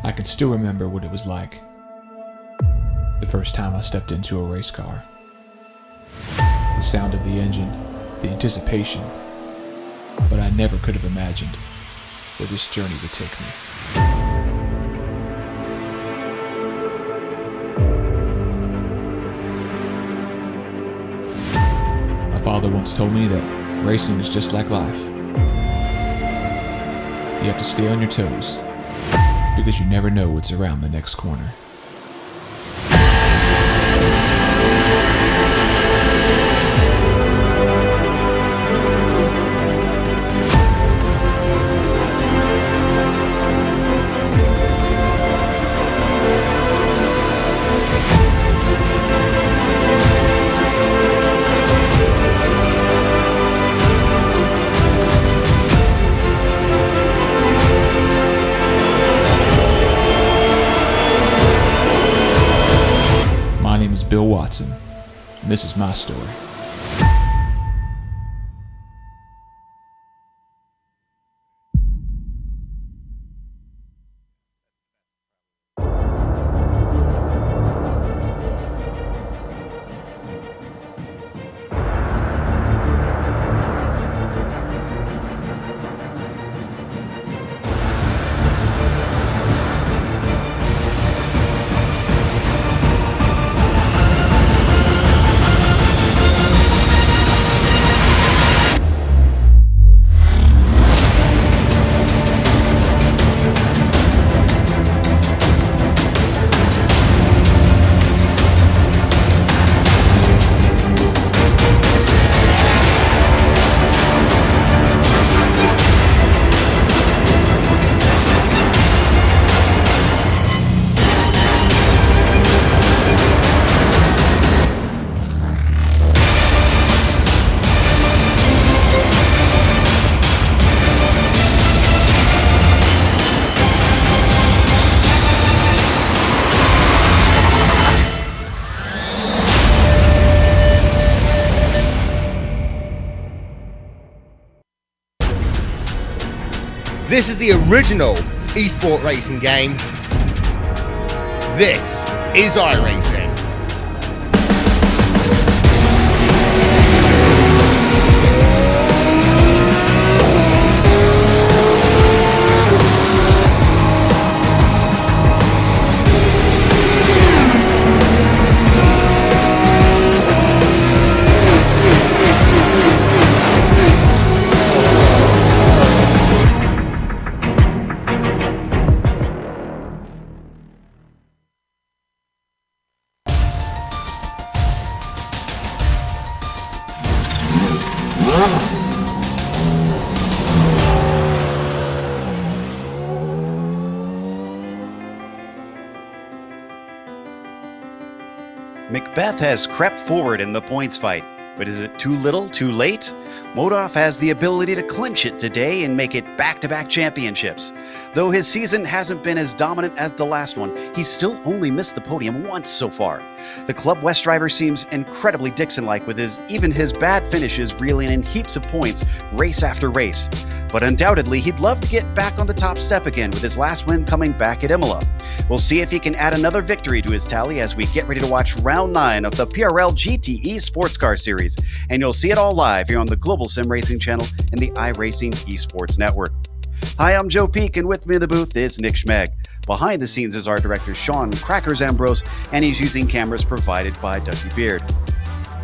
I can still remember what it was like the first time I stepped into a race car. The sound of the engine, the anticipation, but I never could have imagined where this journey would take me. My father once told me that racing is just like life. You have to stay on your toes, because you never know what's around the next corner. My name is Bill Watson, and this is my story. This is the original eSport racing game. This is iRacing. Macbeth has crept forward in the points fight, but is it too little, too late? Modov has the ability to clinch it today and make it back-to-back championships. Though his season hasn't been as dominant as the last one, he's still only missed the podium once so far. The Club West driver seems incredibly Dixon-like, with even his bad finishes reeling in heaps of points race after race. But undoubtedly, he'd love to get back on the top step again, with his last win coming back at Imola. We'll see if he can add another victory to his tally as we get ready to watch round 9 of the PRL GTE Sportscar Series. And you'll see it all live here on the Global Sim Racing channel and the iRacing eSports Network. Hi, I'm Joe Peak, and with me in the booth is Nick Schmeg. Behind the scenes is our director, Sean Crackers Ambrose, and he's using cameras provided by Dougie Beard.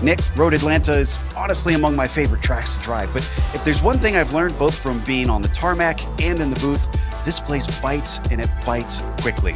Nick, Road Atlanta is honestly among my favorite tracks to drive, but if there's one thing I've learned both from being on the tarmac and in the booth, this place bites, and it bites quickly.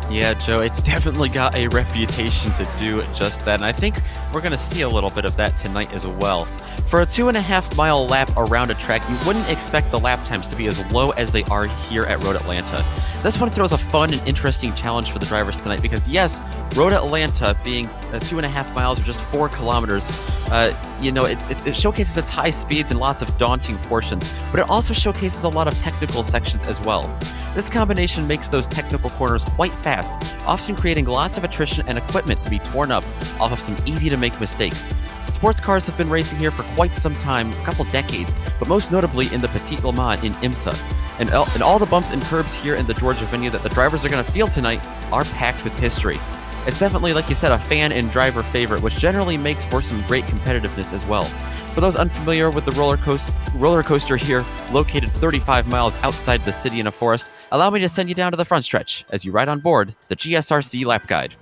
Yeah, Joe, it's definitely got a reputation to do just that, and I think we're going to see a little bit of that tonight as well. For a 2.5-mile lap around a track, you wouldn't expect the lap times to be as low as they are here at Road Atlanta. This one throws a fun and interesting challenge for the drivers tonight because, yes, Road Atlanta being 2.5 miles or just 4 kilometers, it showcases its high speeds and lots of daunting portions, but it also showcases a lot of technical sections as well. This combination makes those technical corners quite fast, often creating lots of attrition and equipment to be torn up off of some easy-to-make mistakes. Sports cars have been racing here for quite some time, a couple decades, but most notably in the Petit Le Mans in IMSA. And all the bumps and curbs here in the Georgia venue that the drivers are going to feel tonight are packed with history. It's definitely, like you said, a fan and driver favorite, which generally makes for some great competitiveness as well. For those unfamiliar with the roller coaster here, located 35 miles outside the city in a forest, allow me to send you down to the front stretch as you ride on board the GSRC Lap Guide.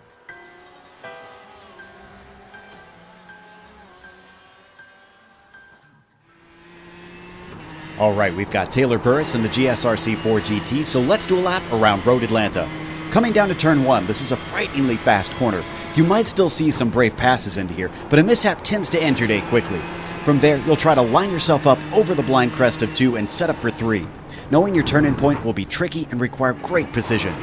All right, we've got Taylor Burris in the GSRC 4 GT, so let's do a lap around Road Atlanta. Coming down to turn 1, this is a frighteningly fast corner. You might still see some brave passes into here, but a mishap tends to end your day quickly. From there, you'll try to line yourself up over the blind crest of 2 and set up for 3. Knowing your turn-in point will be tricky and require great precision.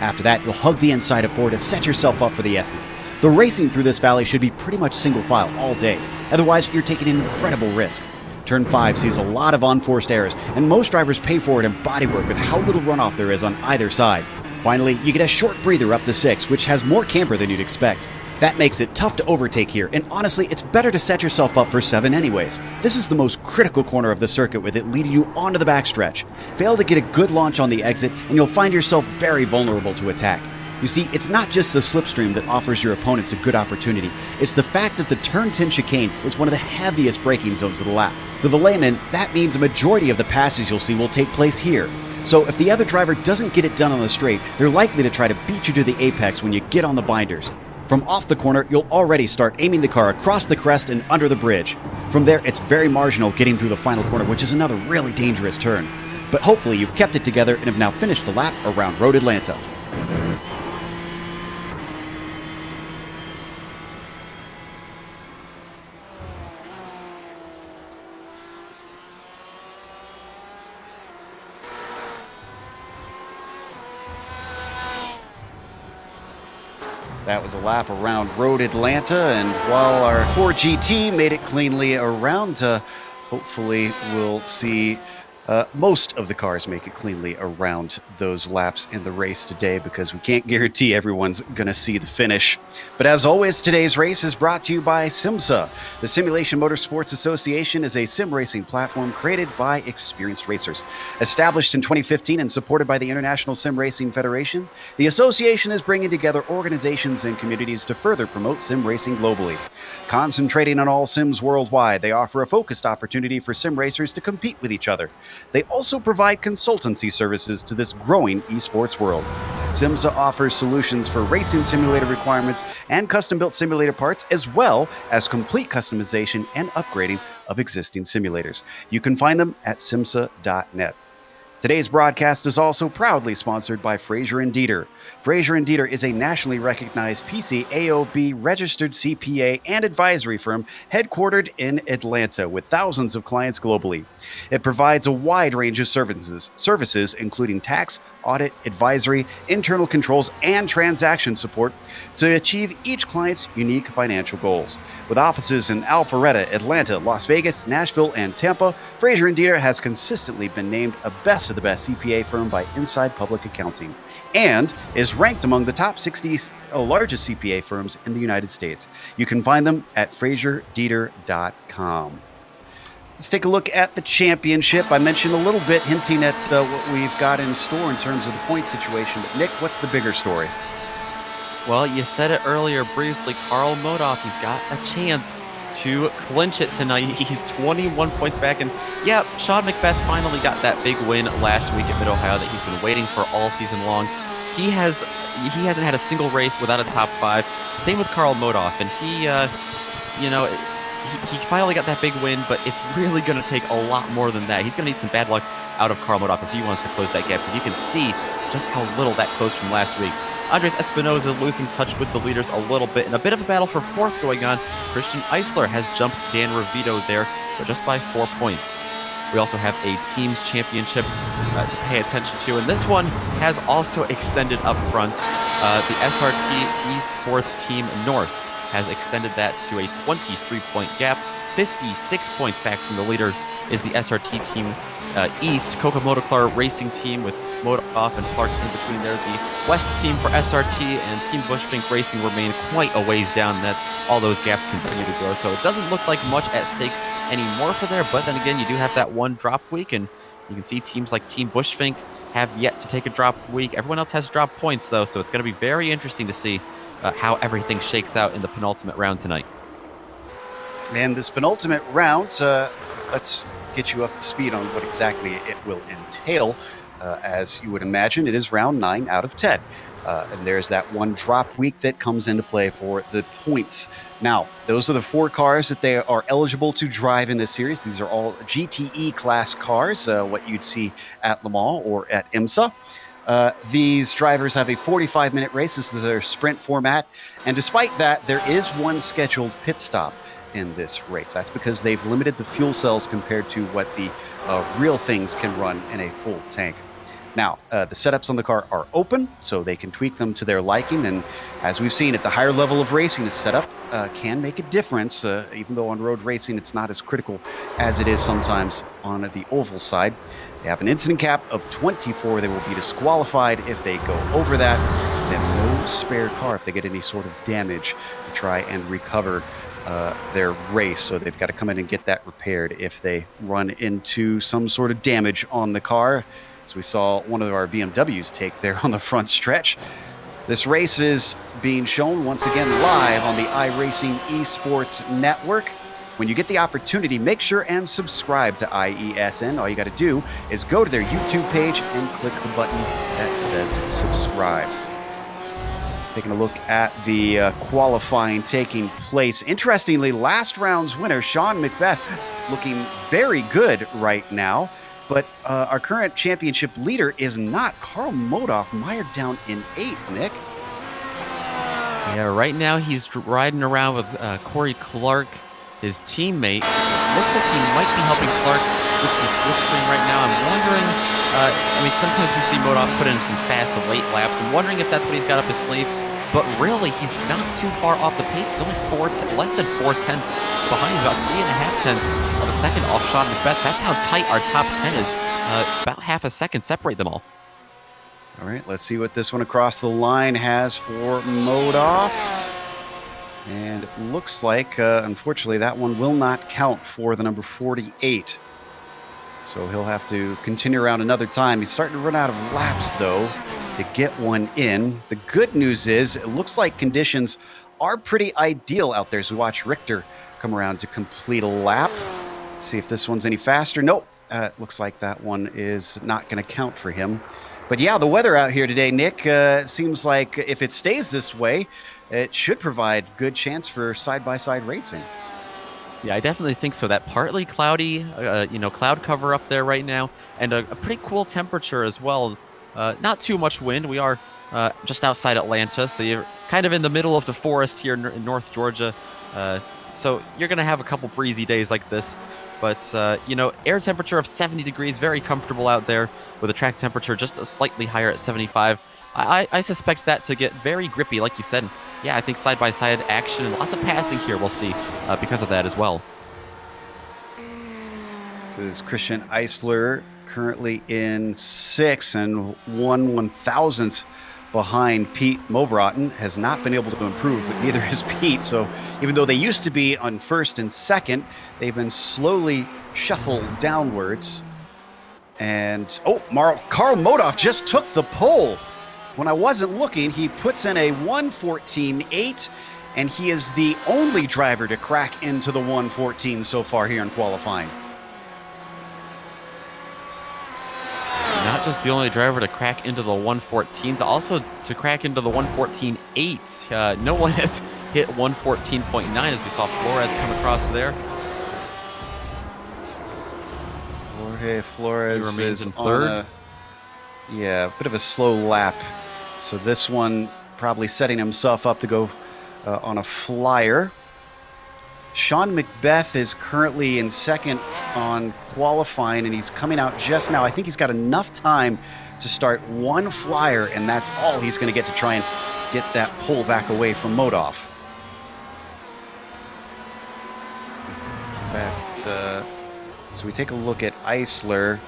After that, you'll hug the inside of 4 to set yourself up for the S's. The racing through this valley should be pretty much single file all day, otherwise you're taking an incredible risk. Turn 5 sees a lot of unforced errors, and most drivers pay for it in bodywork with how little runoff there is on either side. Finally, you get a short breather up to 6, which has more camber than you'd expect. That makes it tough to overtake here, and honestly, it's better to set yourself up for 7 anyways. This is the most critical corner of the circuit, with it leading you onto the backstretch. Fail to get a good launch on the exit, and you'll find yourself very vulnerable to attack. You see, it's not just the slipstream that offers your opponents a good opportunity. It's the fact that the turn 10 chicane is one of the heaviest braking zones of the lap. For the layman, that means a majority of the passes you'll see will take place here. So if the other driver doesn't get it done on the straight, they're likely to try to beat you to the apex when you get on the binders. From off the corner, you'll already start aiming the car across the crest and under the bridge. From there, it's very marginal getting through the final corner, which is another really dangerous turn. But hopefully you've kept it together and have now finished the lap around Road Atlanta. That was a lap around Road Atlanta, and while our 4GT made it cleanly around, hopefully we'll see most of the cars make it cleanly around those laps in the race today, because we can't guarantee everyone's going to see the finish. But as always, today's race is brought to you by SimMSA. The Simulation Motorsports Association is a sim racing platform created by experienced racers. Established in 2015 and supported by the International Sim Racing Federation, the association is bringing together organizations and communities to further promote sim racing globally. Concentrating on all sims worldwide, they offer a focused opportunity for sim racers to compete with each other. They also provide consultancy services to this growing esports world. SimMSA offers solutions for racing simulator requirements and custom-built simulator parts, as well as complete customization and upgrading of existing simulators. You can find them at SIMMSA.net. Today's broadcast is also proudly sponsored by Frazier Deeter. Frazier Deeter is a nationally recognized PCAOB registered CPA and advisory firm headquartered in Atlanta with thousands of clients globally. It provides a wide range of services including tax, audit, advisory, internal controls, and transaction support to achieve each client's unique financial goals. With offices in Alpharetta, Atlanta, Las Vegas, Nashville, and Tampa, Frazier Deeter has consistently been named a best of the best CPA firm by Inside Public Accounting and is ranked among the top 60 largest CPA firms in the United States. You can find them at FrazierDeeter.com. Let's take a look at the championship. I mentioned a little bit, hinting at what we've got in store in terms of the point situation. But Nick, what's the bigger story? Well, you said it earlier briefly. Carl Modoff, he's got a chance to clinch it tonight. He's 21 points back. And yeah, Sean Macbeth finally got that big win last week at Mid-Ohio that he's been waiting for all season long. He hasn't had a single race without a top 5. Same with Carl Modoff. And he finally got that big win, but it's really going to take a lot more than that. He's going to need some bad luck out of Carl Modoff if he wants to close that gap, because you can see just how little that closed from last week. Andres Espinoza losing touch with the leaders a little bit, and a bit of a battle for 4th going on. Christian Eisler has jumped Dan Revito there, but just by 4 points. We also have a teams championship to pay attention to, and this one has also extended up front. The SRT eSports Team North has extended that to a 23-point gap. 56 points back from the leaders is the SRT Team East. Coca Motoclar Racing Team with Modoff and Clark in between there. The West Team for SRT and Team Bushfink Racing remain quite a ways down. That all those gaps continue to grow, so it doesn't look like much at stake anymore for there. But then again, you do have that one drop week, and You can see teams like Team Bushfink have yet to take a drop week. Everyone else has drop points, though, so it's going to be very interesting to see how everything shakes out in the penultimate round tonight. And this penultimate round, let's get you up to speed on what exactly it will entail. As you would imagine, it is round 9 out of 10. And there's that one drop week that comes into play for the points. Now, those are the 4 cars that they are eligible to drive in this series. These are all GTE class cars, what you'd see at Le Mans or at IMSA. These drivers have a 45-minute race. This is their sprint format. And despite that, there is one scheduled pit stop in this race. That's because they've limited the fuel cells compared to what the real things can run in a full tank. Now, the setups on the car are open, so they can tweak them to their liking. And as we've seen at the higher level of racing, the setup can make a difference, even though on road racing it's not as critical as it is sometimes on the oval side. They have an incident cap of 24. They will be disqualified if they go over that. They have no spare car if they get any sort of damage to try and recover their race. So they've got to come in and get that repaired if they run into some sort of damage on the car. As we saw one of our BMWs take there on the front stretch. This race is being shown once again live on the iRacing eSports network. When you get the opportunity, make sure and subscribe to IESN. All you got to do is go to their YouTube page and click the button that says subscribe. Taking a look at the qualifying taking place. Interestingly, last round's winner, Sean McBeth, looking very good right now. But our current championship leader is not. Carl Modoff mired down in 8th, Nick. Yeah, right now he's riding around with Corey Clark, his teammate. Looks like he might be helping Clark with some slipstream right now. I'm wondering, sometimes we see Modoff put in some fast late laps. I'm wondering if that's what he's got up his sleeve. But really, he's not too far off the pace. He's only less than 4 tenths behind. He's about 3.5 tenths of a second off Sean McBeth. That's how tight our top 10 is. About half a second separate them all. All right, let's see what this one across the line has for Modoff. And it looks like, unfortunately, that one will not count for the number 48. So he'll have to continue around another time. He's starting to run out of laps, though, to get one in. The good news is it looks like conditions are pretty ideal out there as we watch Richter come around to complete a lap. Let's see if this one's any faster. Nope. Looks like that one is not going to count for him. But yeah, the weather out here today, Nick, seems like if it stays this way, it should provide good chance for side-by-side racing. Yeah, I definitely think so. That partly cloudy, cloud cover up there right now, and a pretty cool temperature as well. Not too much wind. We are just outside Atlanta, so you're kind of in the middle of the forest here in North Georgia. So you're going to have a couple breezy days like this. But, air temperature of 70 degrees, very comfortable out there with a track temperature just slightly higher at 75. I suspect that to get very grippy, like you said. Yeah, I think side-by-side action and lots of passing here we'll see because of that as well. This is Christian Eisler currently in 6th and 1/1000th behind Pete Mobrotten. Has not been able to improve, but neither has Pete. So even though they used to be on 1st and 2nd, they've been slowly shuffled downwards. And, Carl Modoff just took the pole. When I wasn't looking, he puts in a 1:14.8, and he is the only driver to crack into the 1:14 so far here in qualifying. Not just the only driver to crack into the 1:14s, also to crack into the 1:14.8. No one has hit 1:14.9 as we saw Flores come across there. Jorge Flores remains is in on third. a bit of a slow lap. So this one probably setting himself up to go on a flyer. Sean McBeth is currently in 2nd on qualifying, and he's coming out just now. I think he's got enough time to start one flyer, and that's all he's going to get to try and get that pull back away from Modoff. So we take a look at Eisler.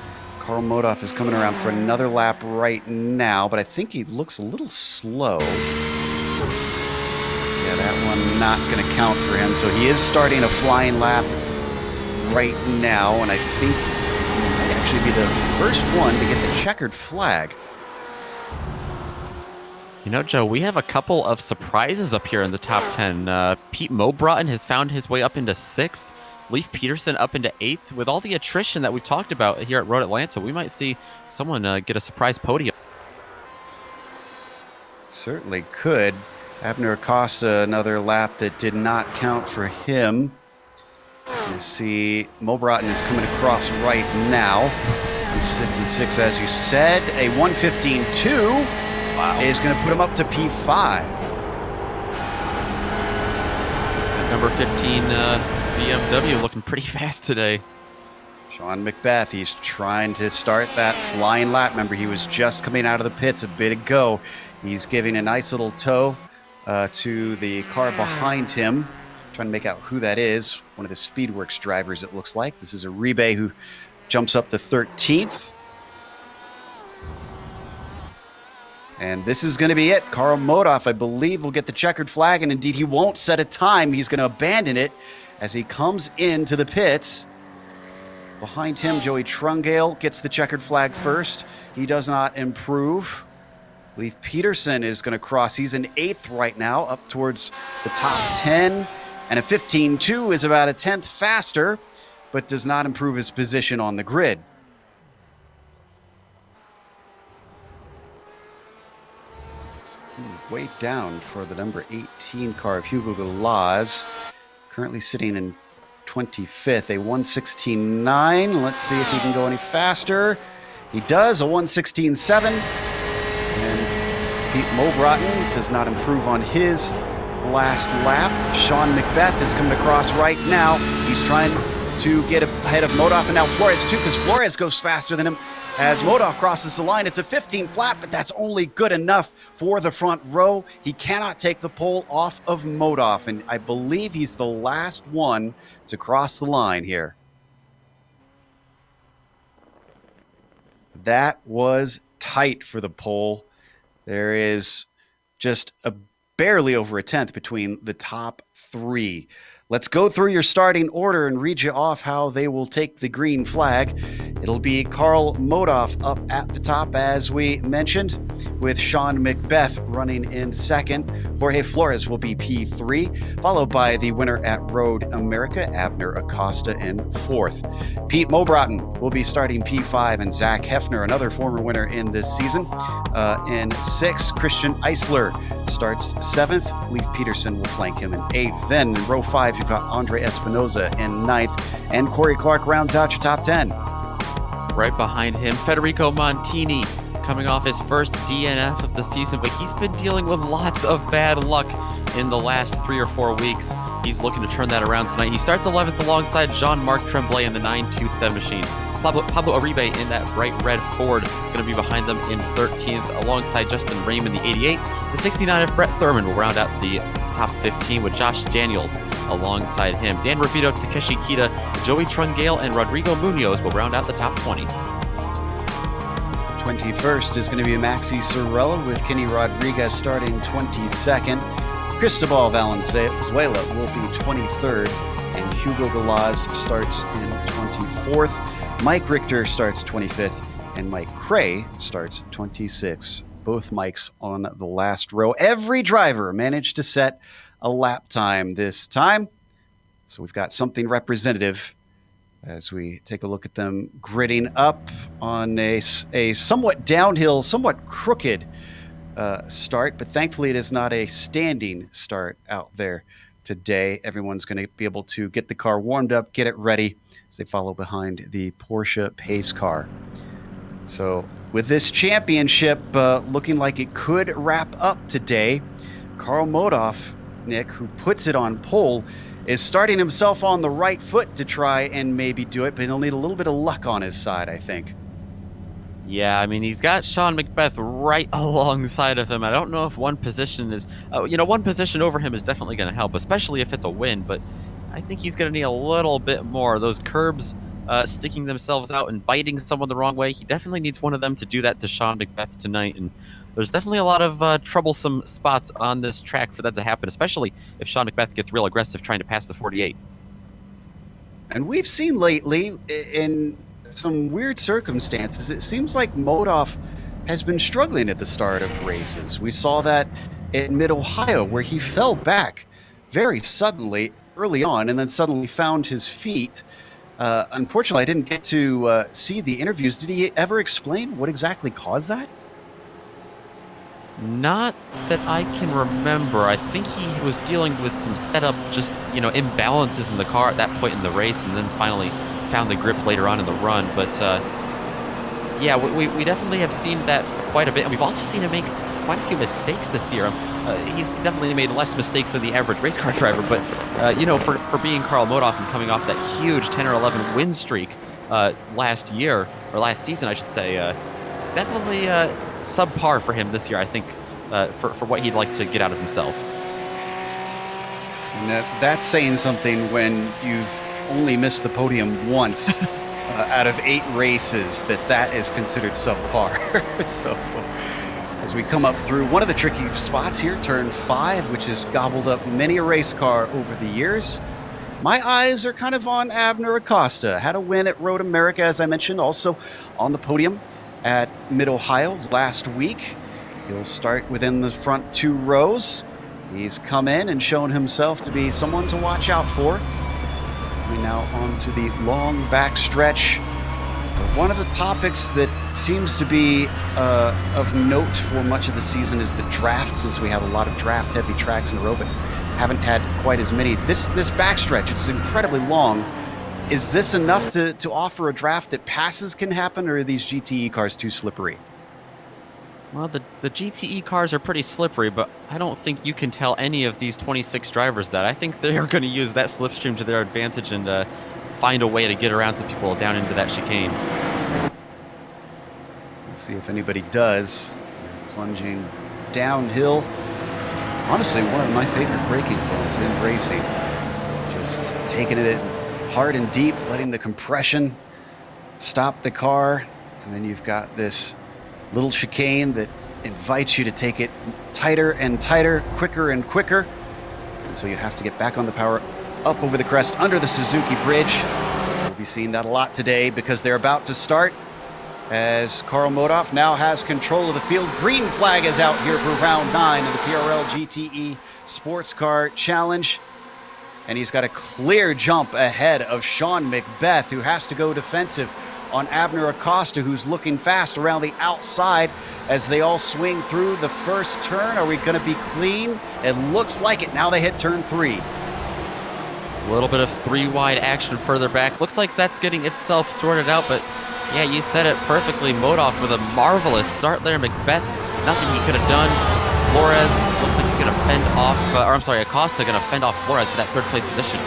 Carl Modoff is coming around for another lap right now, but I think he looks a little slow. Yeah, that one not going to count for him. So he is starting a flying lap right now, and I think he might actually be the first one to get the checkered flag. You know, Joe, we have a couple of surprises up here in the top 10. Pete Broaden has found his way up into 6th. Leif Peterson up into 8th. With all the attrition that we've talked about here at Road Atlanta, we might see someone get a surprise podium. Certainly could. Abner Acosta, another lap that did not count for him. You see Mo Broughton is coming across right now. He sits in 6th, as you said. A 1:15.2 is going to put him up to P5. Number 15 BMW looking pretty fast today. Sean McBeth, he's trying to start that flying lap. Remember, he was just coming out of the pits a bit ago. He's giving a nice little tow to the car behind him. Trying to make out who that is. One of the Speedworks drivers, it looks like. This is a Uribe who jumps up to 13th. And this is going to be it. Karl Modhoff, I believe, will get the checkered flag, and indeed he won't set a time. He's going to abandon it as he comes into the pits. Behind him, Joey Trungale gets the checkered flag first. He does not improve. Leif Peterson is going to cross. He's in 8th right now, up towards the top 10. And a 15.2 is about a 10th faster, but does not improve his position on the grid. Way down for the number 18 car of Hugo Galaz. Currently sitting in 25th, a 1:16.9. Let's see if he can go any faster. He does, a 1:16.7. And Pete Mobrotten does not improve on his last lap. Sean McBeth is coming across right now. He's trying to get ahead of Modhoff, and now Flores too, because Flores goes faster than him. As Modhoff crosses the line, it's a 15 flat, but that's only good enough for the front row. He cannot take the pole off of Modhoff, and I believe he's the last one to cross the line here. That was tight for the pole. There is just barely over a 10th between the top 3. Let's go through your starting order and read you off how they will take the green flag. It'll be Karl Modhoff up at the top, as we mentioned, with Sean McBeth running in 2nd. Jorge Flores will be P3, followed by the winner at Road America, Abner Acosta, in 4th. Pete Mobrotten will be starting P5, and Zach Hefner, another former winner in this season, in 6th. Christian Eisler starts 7th. Leif Peterson will flank him in 8th. Then in row 5, you've got Andre Espinoza in 9th, and Corey Clark rounds out your top 10. Right behind him, Federico Montini, coming off his first DNF of the season, but he's been dealing with lots of bad luck in the last 3 or 4 weeks. He's looking to turn that around tonight. He starts 11th alongside Jean-Marc Tremblay in the 927 machine. Pablo Uribe in that bright red Ford, going to be behind them in 13th, alongside Justin Raymond, the 88. The 69 of Brett Thurman will round out the top 15 with Josh Daniels alongside him. Dan Revito, Takeshi Kita, Joey Trungale, and Rodrigo Munoz will round out the top 20. 21st is going to be Maxi Sorella with Kenny Rodriguez starting 22nd. Cristobal Valenzuela will be 23rd, and Hugo Galaz starts in 24th. Mike Richter starts 25th, and Mike Cray starts 26th. Both Mikes on the last row. Every driver managed to set a lap time this time. So we've got something representative as we take a look at them gridding up on a somewhat downhill, somewhat crooked start, but thankfully it is not a standing start out there today. Everyone's going to be able to get the car warmed up, get it ready as they follow behind the Porsche pace car. So with this championship looking like it could wrap up today, Karl Modhoff, Nick, who puts it on pole, is starting himself on the right foot to try and maybe do it, but he'll need a little bit of luck on his side, I think. Yeah, I mean, he's got Sean McBeth right alongside of him. I don't know if one position is, one position over him is definitely going to help, especially if it's a win, but I think he's going to need a little bit more. Those curbs sticking themselves out and biting someone the wrong way, he definitely needs one of them to do that to Sean McBeth tonight, and there's definitely a lot of troublesome spots on this track for that to happen, especially if Sean McBeth gets real aggressive trying to pass the 48. And we've seen lately in some weird circumstances. It seems like Modoff has been struggling at the start of races. We saw that in Mid-Ohio, where he fell back very suddenly early on and then suddenly found his feet. Unfortunately, I didn't get to see the interviews. Did he ever explain what exactly caused that? Not that I can remember. I think he was dealing with some setup, just, imbalances in the car at that point in the race, and then finally found the grip later on in the run. But yeah, we definitely have seen that quite a bit, and we've also seen him make quite a few mistakes this year. He's definitely made less mistakes than the average race car driver, but for being Karl Modoff and coming off that huge 10 or 11 win streak last season, I should say, definitely subpar for him this year, I think, for what he'd like to get out of himself. And that's saying something when you've only missed the podium once out of 8 races, that is considered subpar. So as we come up through one of the tricky spots here, turn 5, which has gobbled up many a race car over the years, my eyes are kind of on Abner Acosta. Had a win at Road America, as I mentioned, also on the podium at Mid-Ohio last week. He'll start within the front 2 rows. He's come in and shown himself to be someone to watch out for. Coming now onto the long back stretch. One of the topics that seems to be of note for much of the season is the draft, since we have a lot of draft-heavy tracks in a row, but haven't had quite as many. This backstretch, it's incredibly long. Is this enough to offer a draft that passes can happen, or are these GTE cars too slippery? Well, the GTE cars are pretty slippery, but I don't think you can tell any of these 26 drivers that. I think they're going to use that slipstream to their advantage and find a way to get around some people down into that chicane. Let's see if anybody does. Plunging downhill. Honestly, one of my favorite braking zones in racing. Just taking it hard and deep, letting the compression stop the car, and then you've got this little chicane that invites you to take it tighter and tighter, quicker and quicker, and so you have to get back on the power, up over the crest, under the Suzuki Bridge. We'll be seeing that a lot today because they're about to start as Karl Modoff now has control of the field. Green flag is out here for round 9 of the PRL GTE Sports Car Challenge. And he's got a clear jump ahead of Sean McBeth, who has to go defensive on Abner Acosta, who's looking fast around the outside as they all swing through the first turn. Are we going to be clean? It looks like it. Now they hit turn 3. A little bit of 3-wide action further back. Looks like that's getting itself sorted out, but yeah, you said it perfectly. Modoff with a marvelous start there. McBeth, nothing he could have done. Flores looks like he's going to fend off, Acosta going to fend off Flores for that 3rd place position.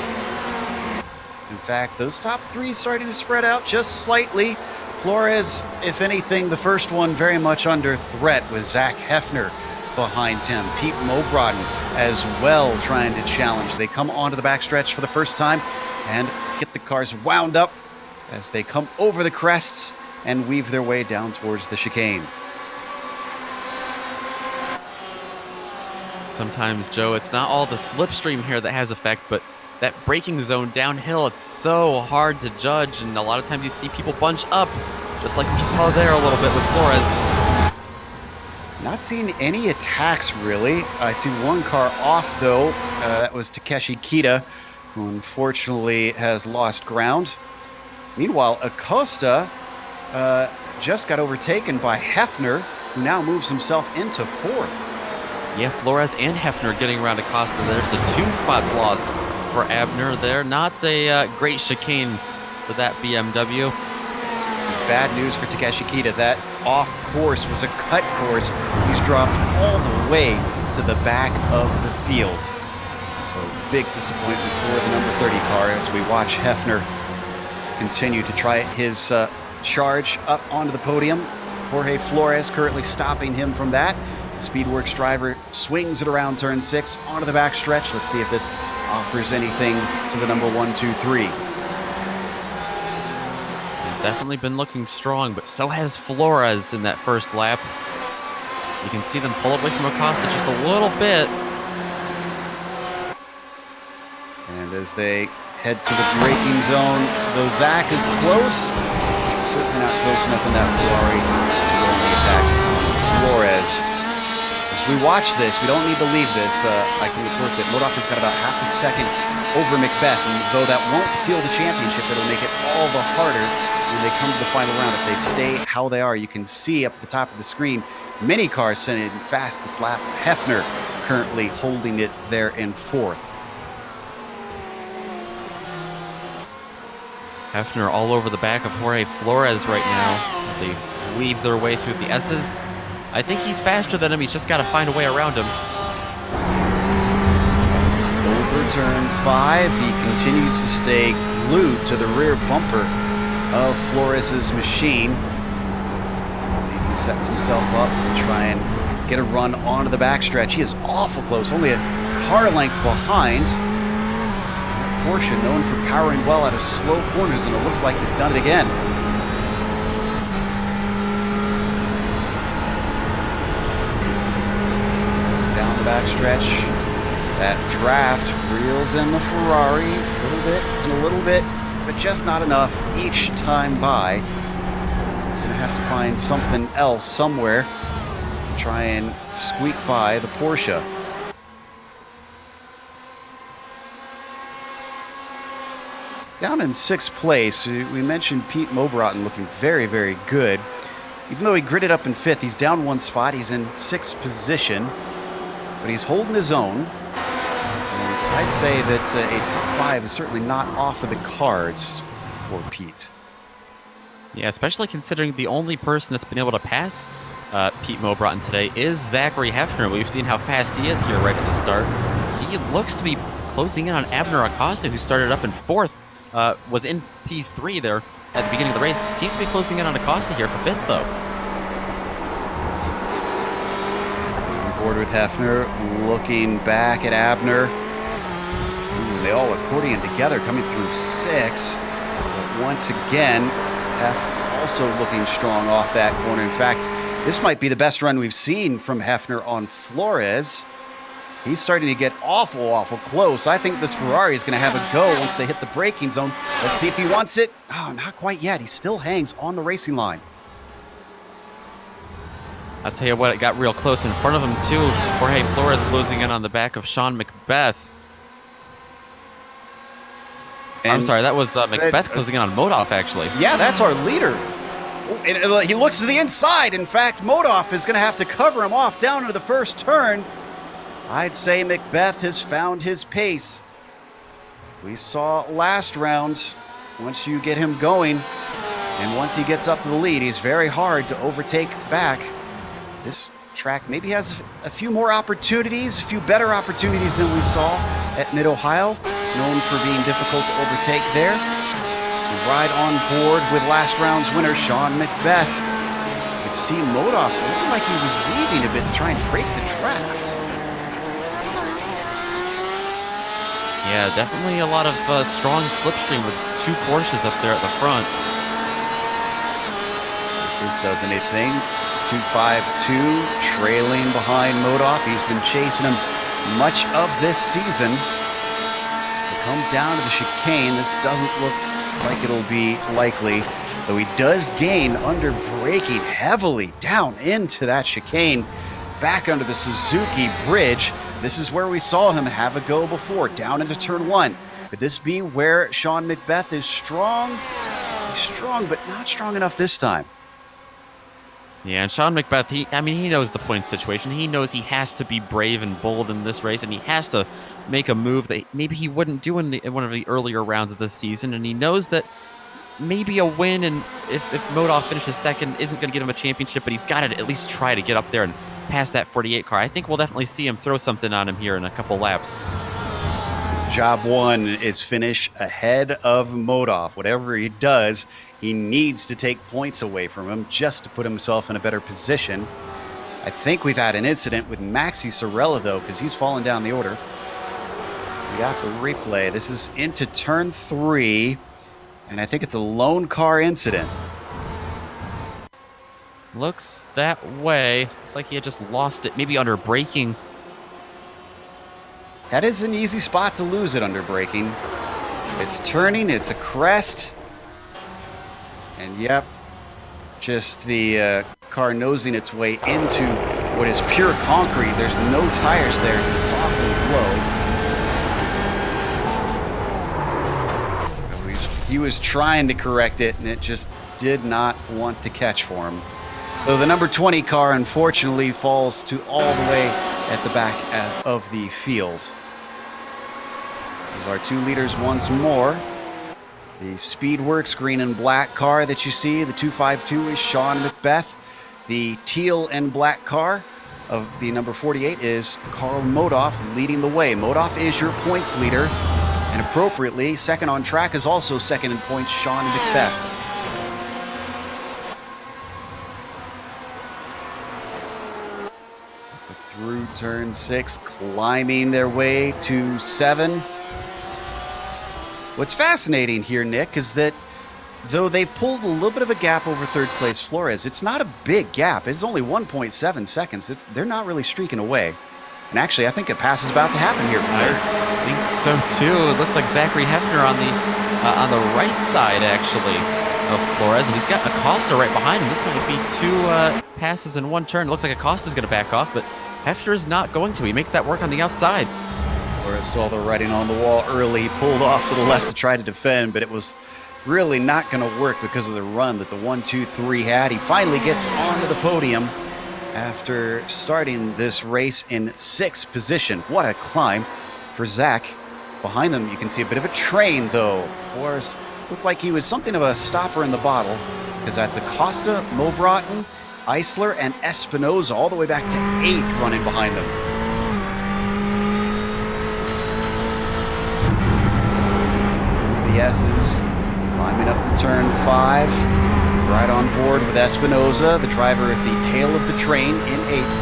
In fact, those top 3 starting to spread out just slightly. Flores, if anything, the first one very much under threat with Zach Hefner behind him. Pete Broaden as well trying to challenge. They come onto the backstretch for the first time and get the cars wound up as they come over the crests and weave their way down towards the chicane. Sometimes, Joe, it's not all the slipstream here that has effect, but that braking zone downhill, it's so hard to judge, and a lot of times you see people bunch up, just like we saw there a little bit with Flores. Not seeing any attacks, really. I see one car off, though. That was Takeshi Kita, who unfortunately has lost ground. Meanwhile, Acosta just got overtaken by Hefner, who now moves himself into 4th. Yeah, Flores and Hefner getting around Acosta there, so 2 spots lost for Abner there. Not a great chicane for that BMW. Bad news for Takeshi Kita. That off course was a cut course. He's dropped all the way to the back of the field. So big disappointment for the number 30 car as we watch Hefner continue to try his charge up onto the podium. Jorge Flores currently stopping him from that. Speedworks driver swings it around turn 6 onto the back stretch. Let's see if this offers anything to the number 1, 2, 3. He's definitely been looking strong, but so has Flores in that first lap. You can see them pull away from Acosta just a little bit. And as they head to the braking zone, though Zach is close, Certainly not close enough in that Ferrari to go on the attack. Flores. As we watch this, we don't need to leave this. I can report that Modoff has got about half a second over Macbeth, and though that won't seal the championship, it'll make it all the harder when they come to the final round. If they stay how they are, you can see up at the top of the screen, many cars sending fastest lap. Hefner currently holding it there in fourth. Hefner all over the back of Jorge Flores right now as they weave their way through the S's. I think he's faster than him. He's just got to find a way around him. Over turn 5, he continues to stay glued to the rear bumper of Flores' machine. Let's see if he sets himself up to try and get a run onto the backstretch. He is awful close, only a car length behind. Porsche known for powering well out of slow corners, and it looks like he's done it again. Down the backstretch, that draft reels in the Ferrari a little bit and a little bit, but just not enough each time by. He's going to have to find something else somewhere to try and squeak by the Porsche. Down in 6th place, we mentioned Pete Mobrotten looking very, very good. Even though he gritted up in 5th, he's down 1 spot. He's in 6th position, but he's holding his own. And I'd say that a top 5 is certainly not off of the cards for Pete. Yeah, especially considering the only person that's been able to pass Pete Mobrotten today is Zachary Hefner. We've seen how fast he is here right at the start. He looks to be closing in on Abner Acosta, who started up in 4th. Was in P3 there at the beginning of the race. Seems to be closing in on Acosta here for 5th, though. On board with Hefner, looking back at Abner. Ooh, they all accordion together, coming through 6th. But once again, Hef also looking strong off that corner. In fact, this might be the best run we've seen from Hefner on Flores. He's starting to get awful close. I think this Ferrari is going to have a go once they hit the braking zone. Let's see if he wants it. Oh, not quite yet. He still hangs on the racing line. I'll tell you what, it got real close in front of him, too. Jorge Flores closing in on the back of Sean Macbeth. And I'm sorry, that was Macbeth closing in on Modoff, actually. Yeah, that's our leader. Oh, and he looks to the inside. In fact, Modoff is going to have to cover him off down into the first turn. I'd say Macbeth has found his pace. We saw last round, once you get him going, and once he gets up to the lead, he's very hard to overtake back. This track maybe has a few more opportunities, a few better opportunities than we saw at Mid-Ohio, known for being difficult to overtake there. To ride on board with last round's winner, Sean Macbeth. You could see Modoff looking like he was weaving a bit to try and break the draft. Yeah, definitely a lot of strong slipstream with 2 Porsches up there at the front. See if this does anything. 252 trailing behind Modoff. He's been chasing him much of this season. To come down to the chicane, this doesn't look like it'll be likely, though he does gain under braking heavily down into that chicane, back under the Suzuki bridge. This is where we saw him have a go before, down into turn 1. Could this be where Sean Macbeth is strong? He's strong, but not strong enough this time. Yeah, and Sean Macbeth, he knows the point situation. He knows he has to be brave and bold in this race, and he has to make a move that maybe he wouldn't do in one of the earlier rounds of this season. And he knows that maybe a win, and if Modoff finishes second, isn't going to get him a championship, but he's got to at least try to get up there and past that 48 car. I think we'll definitely see him throw something on him here in a couple laps. Job 1 is finish ahead of Modoff. Whatever he does, he needs to take points away from him just to put himself in a better position. I think we've had an incident with Maxi Sorella, though, because he's fallen down the order. We got the replay. This is into turn 3, and I think it's a lone car incident. Looks that way. Looks like he had just lost it, maybe under braking. That is an easy spot to lose it under braking. It's turning, it's a crest. And yep, Just the car nosing its way into what is pure concrete. There's no tires there to soften the blow. He was trying to correct it, and it just did not want to catch for him. So the number 20 car, unfortunately, falls to all the way at the back of the field. This is our 2 leaders once more. The Speedworks green and black car that you see, the 252, is Sean Macbeth. The teal and black car of the number 48 is Carl Modoff leading the way. Modoff is your points leader, and appropriately, second on track is also second in points, Sean Macbeth. Through turn 6, climbing their way to 7. What's fascinating here, Nick, is that though they've pulled a little bit of a gap over third place Flores, it's not a big gap. It's only 1.7 seconds. They're not really streaking away. And actually, I think a pass is about to happen here. I think so too. It looks like Zachary Hefner on the right side, actually, of Flores, and he's got Acosta right behind him. This might be 2 passes in 1 turn. It looks like Acosta's going to back off, but Hefner is not going to. He makes that work on the outside. Flores saw the writing on the wall early. He pulled off to the left to try to defend, but it was really not going to work because of the run that the 1-2-3 had. He finally gets onto the podium after starting this race in 6th position. What a climb for Zach. Behind them, you can see a bit of a train, though. Flores looked like he was something of a stopper in the bottle, because that's Acosta, Broaden, Eisler, and Espinoza all the way back to 8th running behind them. The S's climbing up to turn 5, right on board with Espinoza, the driver at the tail of the train in 8th.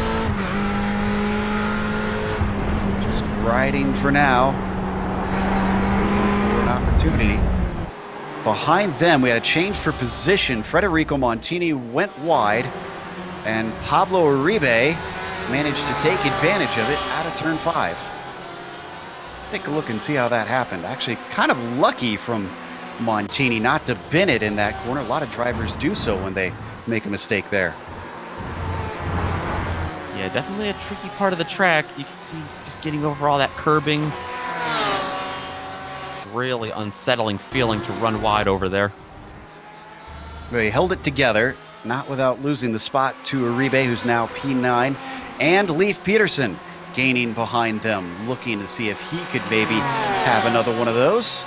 Just riding for now, for an opportunity. Behind them, we had a change for position. Federico Montini went wide, and Pablo Uribe managed to take advantage of it out of turn 5. Let's take a look and see how that happened. Actually, kind of lucky from Montini not to bin it in that corner. A lot of drivers do so when they make a mistake there. Yeah, definitely a tricky part of the track. You can see just getting over all that curbing. Really unsettling feeling to run wide over there. They held it together, not without losing the spot to Uribe, who's now P9, and Leif Peterson gaining behind them, looking to see if he could maybe have another one of those.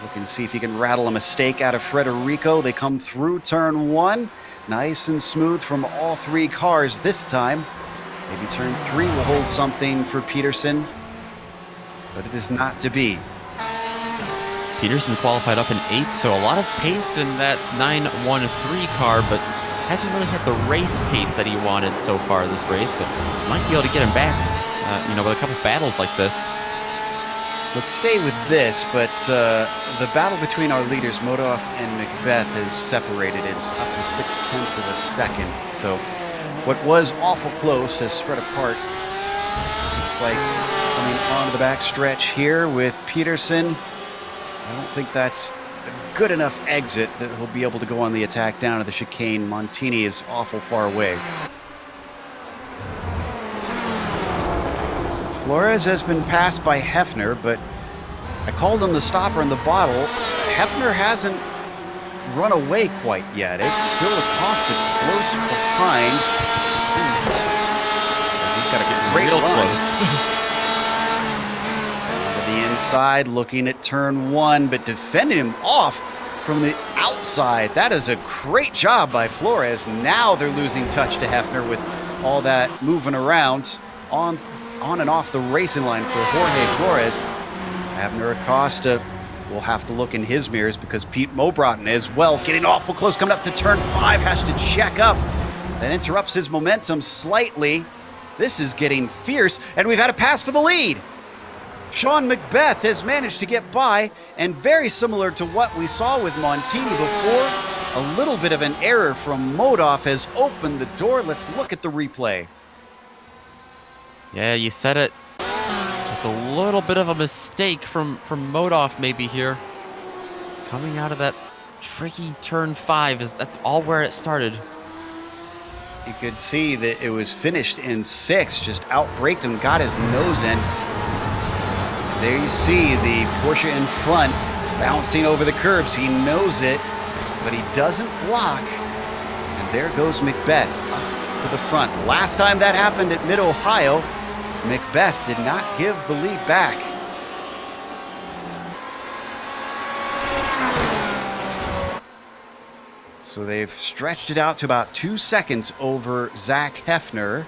Looking to see if he can rattle a mistake out of Federico. They come through turn 1, nice and smooth from all 3 cars this time. Maybe turn 3 will hold something for Peterson, but it is not to be. Peterson qualified up in 8th, so a lot of pace in that 913 car, but hasn't really had the race pace that he wanted so far this race, but might be able to get him back, with a couple battles like this. Let's stay with this, but the battle between our leaders, Modoff and Macbeth, has separated. It's up to 0.6 of a second. So what was awful close has spread apart. Looks like coming onto the back stretch here with Peterson. I don't think that's a good enough exit that he'll be able to go on the attack down to the chicane. Montini is awful far away. So Flores has been passed by Hefner, but I called him the stopper in the bottle. Hefner hasn't run away quite yet. It's still Acosta close behind. He's got a great real run. Close. The inside, looking at turn 1, but defending him off from the outside. That is a great job by Flores. Now they're losing touch to Hefner with all that moving around on and off the racing line for Jorge Flores. Hefner Acosta will have to look in his mirrors because Pete Mobrotten as well getting awful close, coming up to turn 5, has to check up. That interrupts his momentum slightly. This is getting fierce, and we've had a pass for the lead. Sean Macbeth has managed to get by, and very similar to what we saw with Montini before, a little bit of an error from Modoff has opened the door. Let's look at the replay. Yeah, you said it. Just a little bit of a mistake from Modoff maybe here. Coming out of that tricky turn 5. That's all where it started. You could see that it was finished in 6, just outbraked him, got his nose in. There you see the Porsche in front bouncing over the curbs. He knows it, but he doesn't block. And there goes Macbeth up to the front. Last time that happened at Mid-Ohio, Macbeth did not give the lead back. So they've stretched it out to about 2 seconds over Zach Hefner.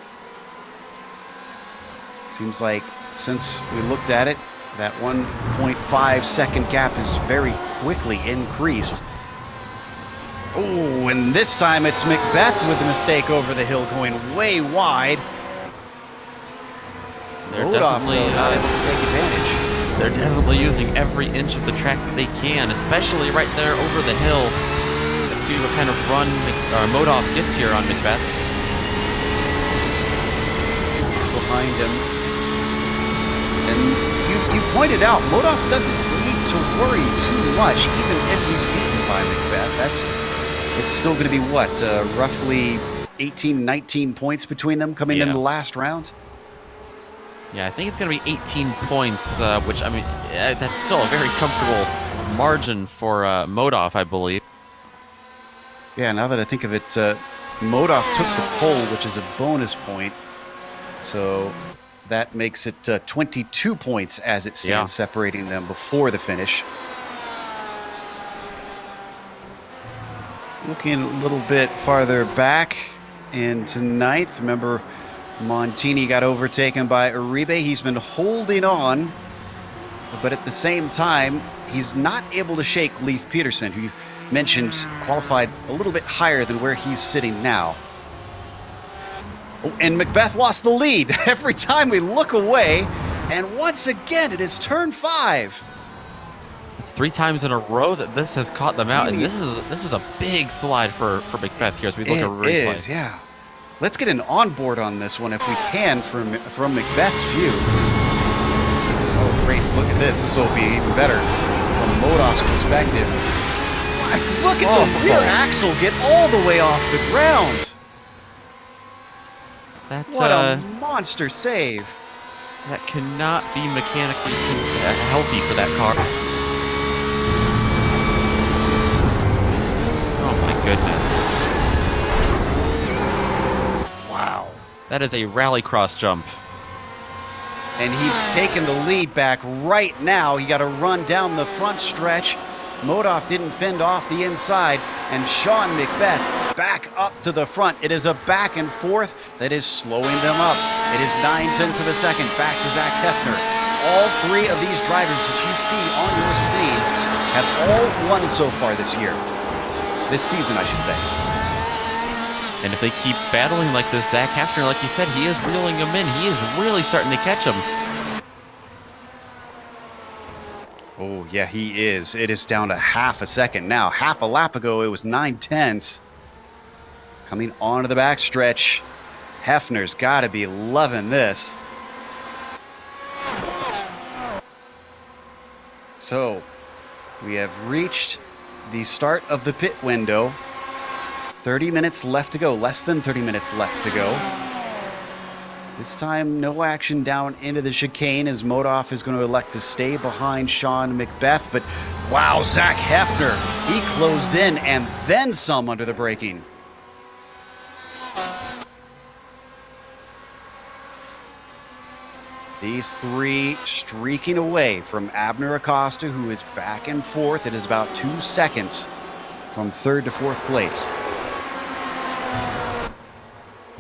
Seems like since we looked at it, that 1.5 second gap is very quickly increased. Oh, and this time it's Macbeth with a mistake over the hill, going way wide. They're Rodoff, definitely though, not able to take advantage. they're definitely using every inch of the track that they can, especially right there over the hill. Let's see what kind of run Modoff gets here on Macbeth. It's behind him. And you pointed out, Modoff doesn't need to worry too much, even if he's beaten by Macbeth. It's still going to be, what, roughly 18, 19 points between them coming in the last round? Yeah, I think it's going to be 18 points, which, I mean, that's still a very comfortable margin for Modoff, I believe. Yeah, now that I think of it, Modoff took the pole, which is a bonus point. So that makes it 22 points as it stands, separating them before the finish. Looking a little bit farther back into ninth. Remember, Montini got overtaken by Uribe. He's been holding on, but at the same time, he's not able to shake Leif Peterson, who you mentioned qualified a little bit higher than where he's sitting now. Oh, and Macbeth lost the lead. Every time we look away, and once again, it is turn 5. It's 3 times in a row that this has caught them out, and this is a big slide for Macbeth here as we look at replay. It is, yeah. Let's get an onboard on this one if we can from Macbeth's view. This is, oh great, look at this. This will be even better from Modoff's perspective. Look at the rear axle get all the way off the ground. That's what a monster save. That cannot be mechanically healthy for that car. Oh my goodness. Wow. That is a rallycross jump. And he's taken the lead back right now. He got to run down the front stretch. Modoff didn't fend off the inside, and Sean Macbeth back up to the front. It is a back and forth that is slowing them up. It is 9/10 of a second back to Zach Hefner. All 3 of these drivers that you see on your screen have all won so far this year. This season, I should say. And if they keep battling like this, Zach Hefner, like you said, he is reeling them in. He is really starting to catch them. Oh, yeah, he is. It is down to half a second now. Half a lap ago, it was 9/10. Coming onto the backstretch. Hefner's got to be loving this. So, we have reached the start of the pit window. 30 minutes left to go. Less than 30 minutes left to go. This time, no action down into the chicane as Modoff is going to elect to stay behind Sean Macbeth. But wow, Zach Hefner, he closed in and then some under the braking. These 3 streaking away from Abner Acosta, who is back and forth. It is about 2 seconds from 3rd to 4th place.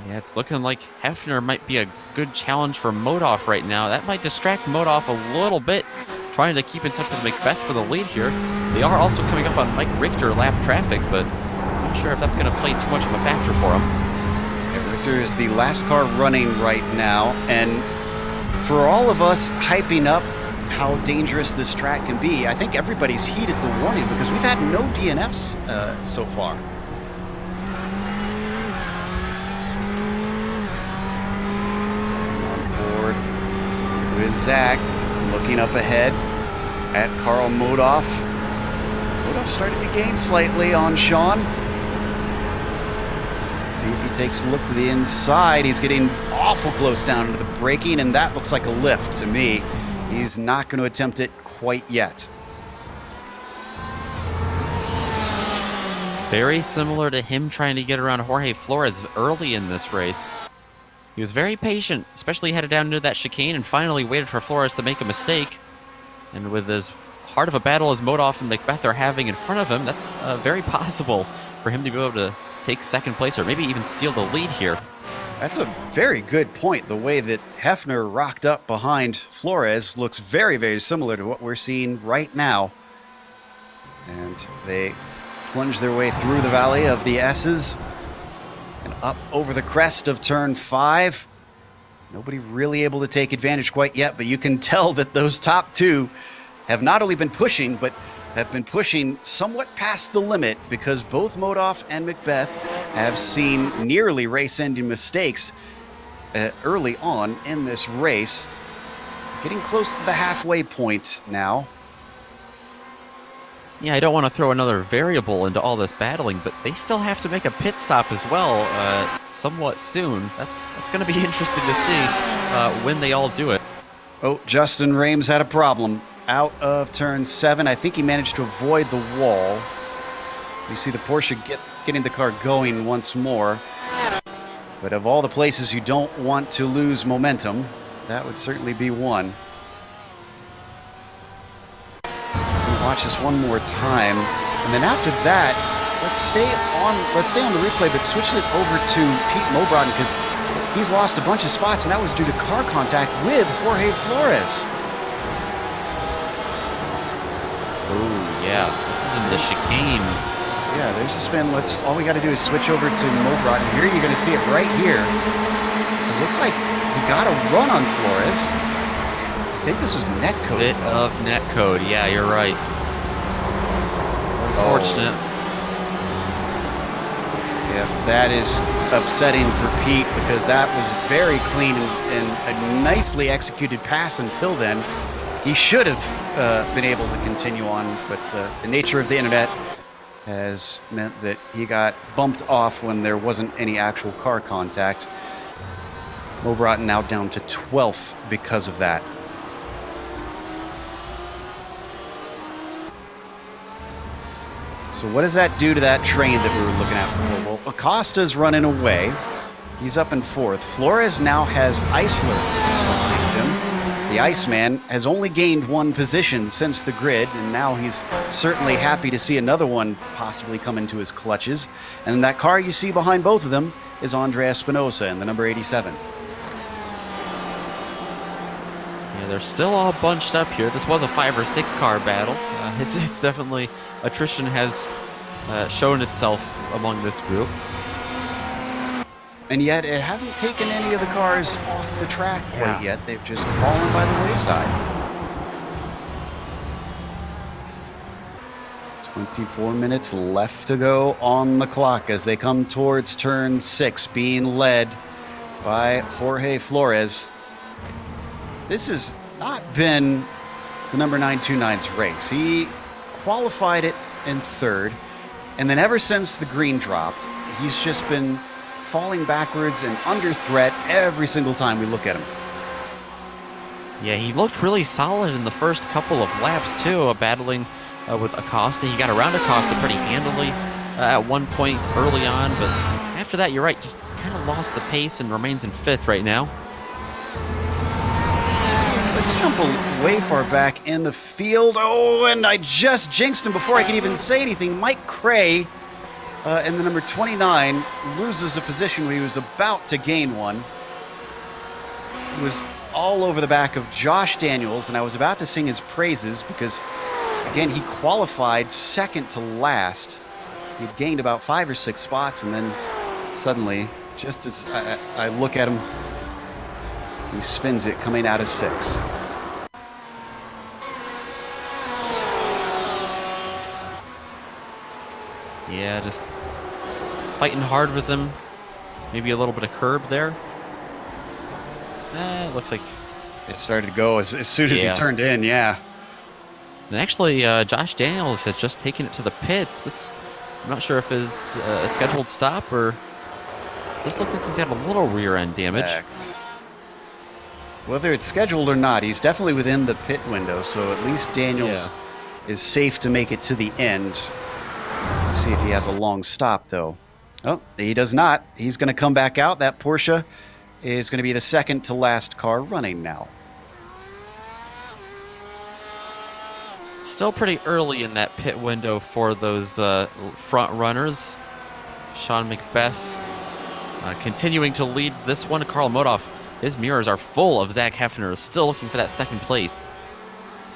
Yeah, it's looking like Hefner might be a good challenge for Modoff right now. That might distract Modoff a little bit, trying to keep in touch with Macbeth for the lead here. They are also coming up on Mike Richter lap traffic, but I'm not sure if that's going to play too much of a factor for him. Yeah, Richter is the last car running right now, and for all of us hyping up how dangerous this track can be, I think everybody's heeded the warning because we've had no DNFs so far. With Zach looking up ahead at Carl Modoff. Modoff starting to gain slightly on Sean. Let's see if he takes a look to the inside. He's getting awful close down to the braking, and that looks like a lift to me. He's not going to attempt it quite yet. Very similar to him trying to get around Jorge Flores early in this race. He was very patient, especially headed down into that chicane, and finally waited for Flores to make a mistake. And with as hard of a battle as Modoff and Macbeth are having in front of him, that's very possible for him to be able to take second place or maybe even steal the lead here. That's a very good point. The way that Hefner rocked up behind Flores looks very, very similar to what we're seeing right now. And they plunge their way through the valley of the S's and up over the crest of turn 5. Nobody really able to take advantage quite yet, but you can tell that those top two have not only been pushing, but have been pushing somewhat past the limit, because both Modoff and Macbeth have seen nearly race-ending mistakes early on in this race. Getting close to the halfway point now. Yeah, I don't want to throw another variable into all this battling, but they still have to make a pit stop as well somewhat soon. That's going to be interesting to see when they all do it. Oh, Justin Rames had a problem. Out of turn 7. I think he managed to avoid the wall. You see the Porsche getting the car going once more. But of all the places you don't want to lose momentum, that would certainly be one. Watch this one more time, and then after that, let's stay on the replay, but switch it over to Pete Mobroden, because he's lost a bunch of spots, and that was due to car contact with Jorge Flores. Oh yeah, this is in the chicane. Yeah, there's the spin. All we got to do is switch over to Mobroden. Here you're going to see it right here. It looks like he got a run on Flores. I think this was netcode. Bit of netcode. Yeah, you're right. Unfortunate. Yeah, that is upsetting for Pete, because that was very clean and a nicely executed pass until then. He should have been able to continue on, but the nature of the internet has meant that he got bumped off when there wasn't any actual car contact. Mobroden now down to 12th because of that. So what does that do to that train that we were looking at before? Well, Acosta's running away. He's up in 4th. Flores now has Eisler behind him. The Iceman has only gained 1 position since the grid, and now he's certainly happy to see another one possibly come into his clutches. And that car you see behind both of them is Andre Espinosa in the number 87. Yeah, they're still all bunched up here. This was a 5 or 6 car battle. It's definitely, attrition has shown itself among this group. And yet it hasn't taken any of the cars off the track quite yet. They've just fallen by the wayside. 24 minutes left to go on the clock as they come towards turn 6, being led by Jorge Flores. This has not been the number 929's race. He qualified it in 3rd, and then ever since the green dropped, he's just been falling backwards and under threat every single time we look at him. Yeah, he looked really solid in the first couple of laps too, battling with Acosta. He got around Acosta pretty handily at one point early on, but after that, you're right, just kind of lost the pace and remains in 5th right now. Let's jump way far back in the field. Oh, and I just jinxed him before I could even say anything. Mike Cray in the number 29 loses a position where he was about to gain one. He was all over the back of Josh Daniels, and I was about to sing his praises because, again, he qualified 2nd to last. He'd gained about 5 or 6 spots, and then suddenly, just as I look at him, he spins it coming out of 6. Yeah, just fighting hard with him. Maybe a little bit of curb there. It looks like it started to go as soon as he turned in, yeah. And actually, Josh Daniels has just taken it to the pits. I'm not sure if it's a scheduled stop or this looks like he's got a little rear end damage. Correct. Whether it's scheduled or not, he's definitely within the pit window, so at least Daniels is safe to make it to the end. To see if he has a long stop, though. Oh, he does not. He's going to come back out. That Porsche is going to be the second to last car running now. Still pretty early in that pit window for those front runners. Sean Macbeth continuing to lead this one. Karl Modoff, his mirrors are full of Zach Heffner, still looking for that second place.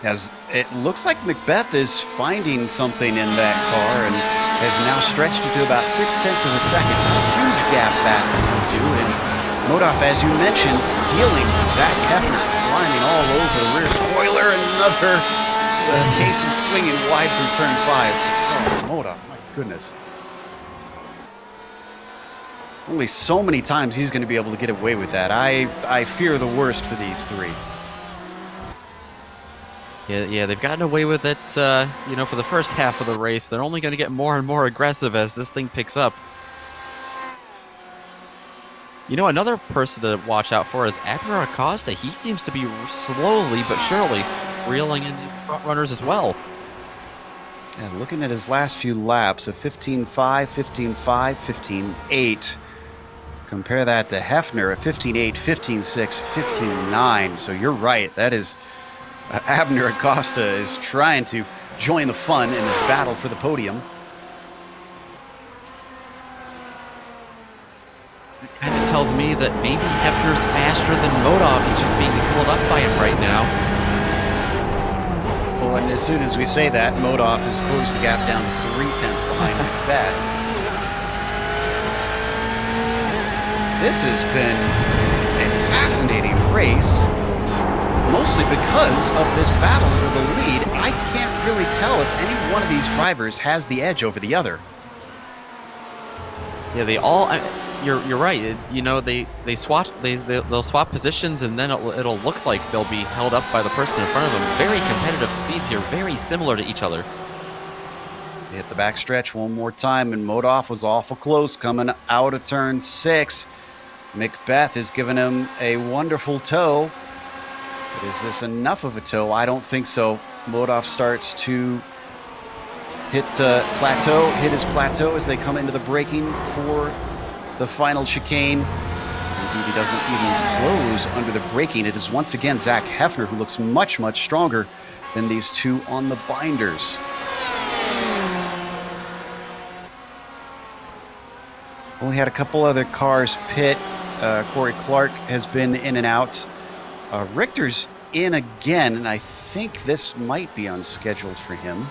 As it looks like Macbeth is finding something in that car and has now stretched it to about 0.6 of a second. A huge gap back to and Modoff, as you mentioned, dealing with Zach Heffner, climbing all over the rear spoiler. Another case of swinging wide through turn 5. Oh, Modoff, my goodness. Only so many times he's going to be able to get away with that. I fear the worst for these three. Yeah, they've gotten away with it, for the first half of the race. They're only going to get more and more aggressive as this thing picks up. Another person to watch out for is Abner Acosta. He seems to be slowly but surely reeling in the front runners as well. And looking at his last few laps, a 15.5, 15.5, 15.8. Compare that to Heffner, a 15.8, 15.6, 15.9. So you're right, that is... Abner Acosta is trying to join the fun in this battle for the podium. It kind of tells me that maybe Heffner's faster than Modoff. He's just being pulled up by him right now. Well, and as soon as we say that, Modoff has closed the gap down to 0.3 behind Macbeth. This has been a fascinating race. Mostly because of this battle for the lead. I can't really tell if any one of these drivers has the edge over the other. Yeah, they all. You're right. They'll swap positions, and then it'll look like they'll be held up by the person in front of them. Very competitive speeds here, very similar to each other. Hit the backstretch one more time, and Modoff was awful close coming out of turn 6. Macbeth has given him a wonderful tow. But is this enough of a tow? I don't think so. Modoff starts to hit his plateau as they come into the braking for the final chicane. Indeed, he doesn't even close under the braking. It is once again Zach Heffner who looks much, much stronger than these two on the binders. Only had a couple other cars pit. Corey Clark has been in and out. Richter's in again, and I think this might be unscheduled for him.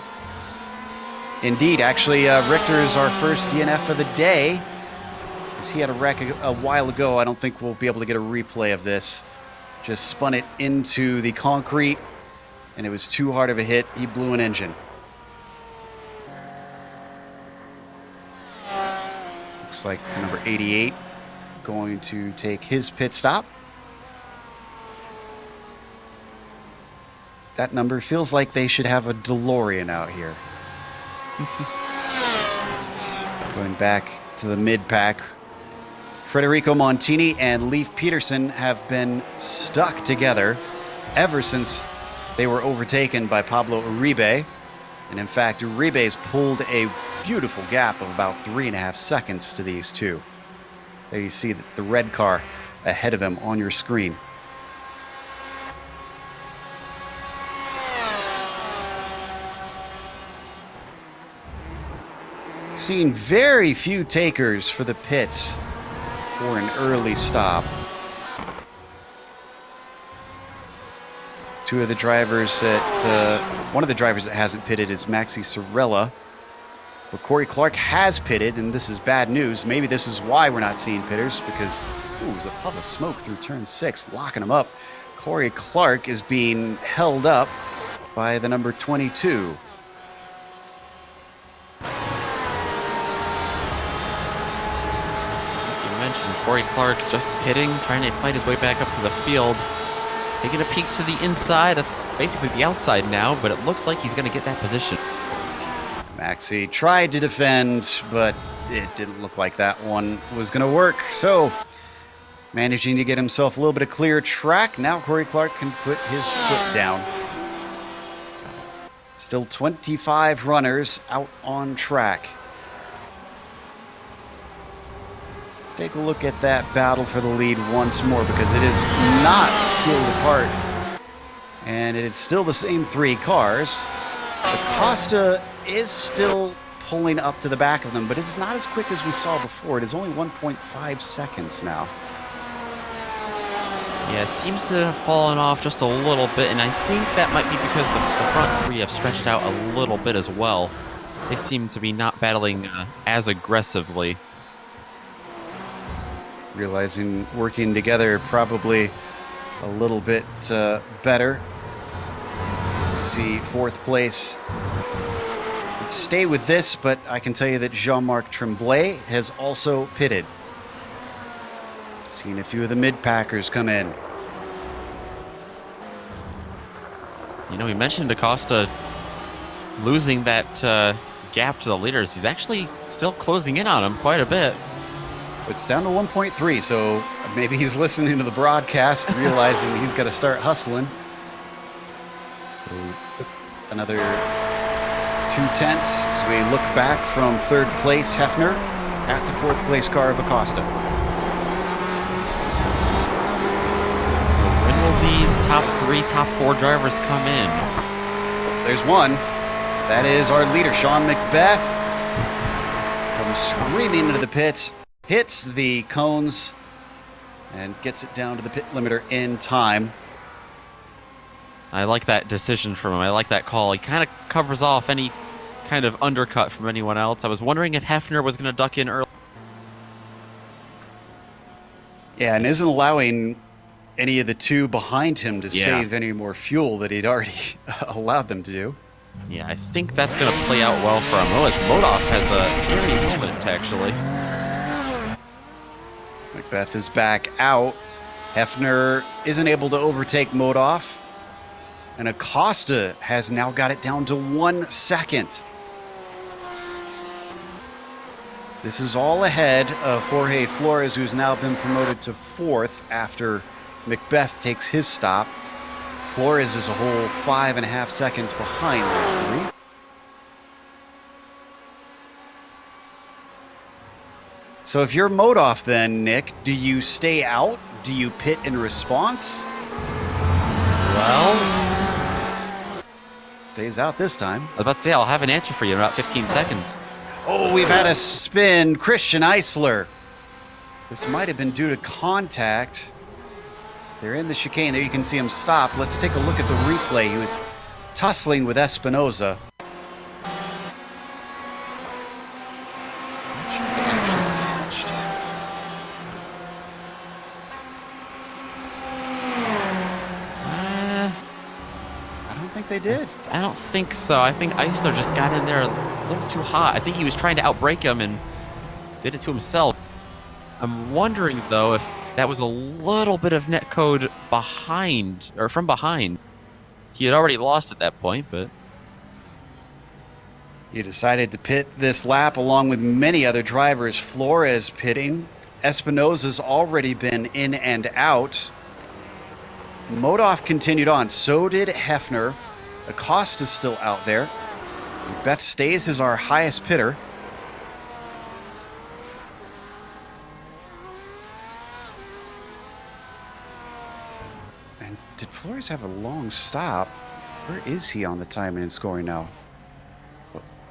Indeed, actually, Richter is our first DNF of the day. As he had a wreck a while ago, I don't think we'll be able to get a replay of this. Just spun it into the concrete, and it was too hard of a hit. He blew an engine. Looks like the number 88 going to take his pit stop. That number feels like they should have a DeLorean out here. Going back to the mid-pack, Federico Montini and Leif Peterson have been stuck together ever since they were overtaken by Pablo Uribe. And in fact, Uribe's pulled a beautiful gap of about 3.5 seconds to these two. There you see the red car ahead of them on your screen. Seen very few takers for the pits for an early stop. One of the drivers that hasn't pitted is Maxi Sorella. But Corey Clark has pitted, and this is bad news. Maybe this is why we're not seeing pitters, because there's a puff of smoke through turn 6, locking him up. Corey Clark is being held up by the number 22. Corey Clark just pitting, trying to fight his way back up to the field. Taking a peek to the inside. That's basically the outside now, but it looks like he's going to get that position. Maxi tried to defend, but it didn't look like that one was going to work. So, managing to get himself a little bit of clear track. Now Corey Clark can put his foot down. Still 25 runners out on track. Let's take a look at that battle for the lead once more, because it is not peeled apart. And it is still the same 3 cars. Acosta is still pulling up to the back of them, but it's not as quick as we saw before. It is only 1.5 seconds now. Yeah, it seems to have fallen off just a little bit, and I think that might be because the front 3 have stretched out a little bit as well. They seem to be not battling as aggressively. Realizing working together probably a little bit better. We see 4th place. Let's stay with this, but I can tell you that Jean-Marc Tremblay has also pitted. Seen a few of the mid-packers come in. You know, we mentioned Acosta losing that gap to the leaders. He's actually still closing in on him quite a bit. It's down to 1.3, so maybe he's listening to the broadcast, realizing he's got to start hustling. So another 2/10 as we look back from 3rd place Hefner at the 4th place car of Acosta. When will these top 3, top 4 drivers come in? There's one. That is our leader, Sean Macbeth. Comes screaming into the pits, hits the cones, and gets it down to the pit limiter in time. I like that decision from him. I like that call. He kind of covers off any kind of undercut from anyone else. I was wondering if Hefner was going to duck in early. Yeah, and isn't allowing any of the 2 behind him to save any more fuel that he'd already allowed them to do. Yeah, I think that's going to play out well for him. Oh, as Modov has a scary moment, actually. Macbeth is back out. Hefner isn't able to overtake Modov. And Acosta has now got it down to 1 second. This is all ahead of Jorge Flores, who's now been promoted to 4th after Macbeth takes his stop. Flores is a whole 5.5 seconds behind those 3. So if you're Modov then, Nick, do you stay out? Do you pit in response? Well, stays out this time. I was about to say, I'll have an answer for you in about 15 seconds. Oh, we've had a spin. Christian Eisler. This might have been due to contact. They're in the chicane. There you can see him stop. Let's take a look at the replay. He was tussling with Espinoza. They did. I don't think so. I think Eisler just got in there a little too hot. I think he was trying to outbrake him and did it to himself. I'm wondering, though, if that was a little bit of netcode behind, or from behind. He had already lost at that point, but... He decided to pit this lap along with many other drivers. Flores pitting. Espinoza's already been in and out. Modov continued on. So did Hefner. Acosta's still out there. Beth stays as our highest pitter. And did Flores have a long stop? Where is he on the timing and scoring now?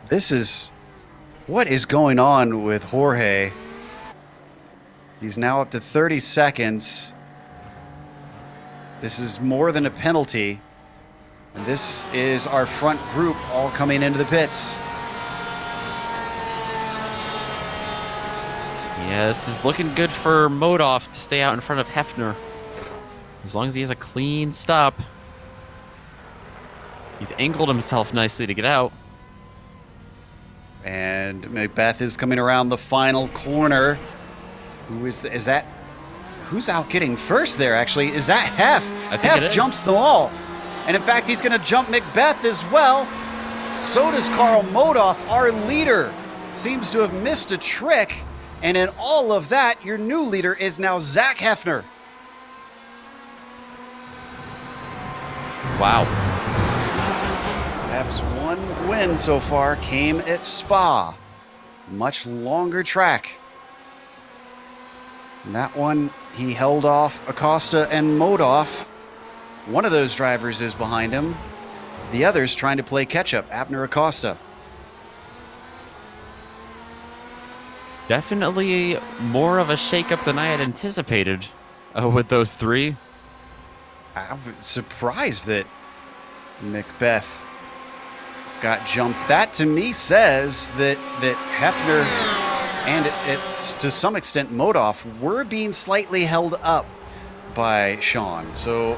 This is... What is going on with Jorge? He's now up to 30 seconds. This is more than a penalty. And this is our front group all coming into the pits. Yeah, this is looking good for Modov to stay out in front of Hefner. As long as he has a clean stop. He's angled himself nicely to get out. And Macbeth is coming around the final corner. Who is that? who's out getting first there, actually? Is that Hef? I think it Hef is. jumps them all. And in fact, he's going to jump Macbeth as well. So does Karl Modoff, our leader. Seems to have missed a trick. And in all of that, your new leader is now Zach Hefner. Wow. Hef's one win so far came at Spa. Much longer track. And that one, he held off Acosta and Modoff. One of those drivers is behind him. The other's trying to play catch-up, Abner Acosta. Definitely more of a shakeup than I had anticipated with those three. I was surprised that Macbeth got jumped. That to me says that Hefner and to some extent Modoff were being slightly held up by Sean. So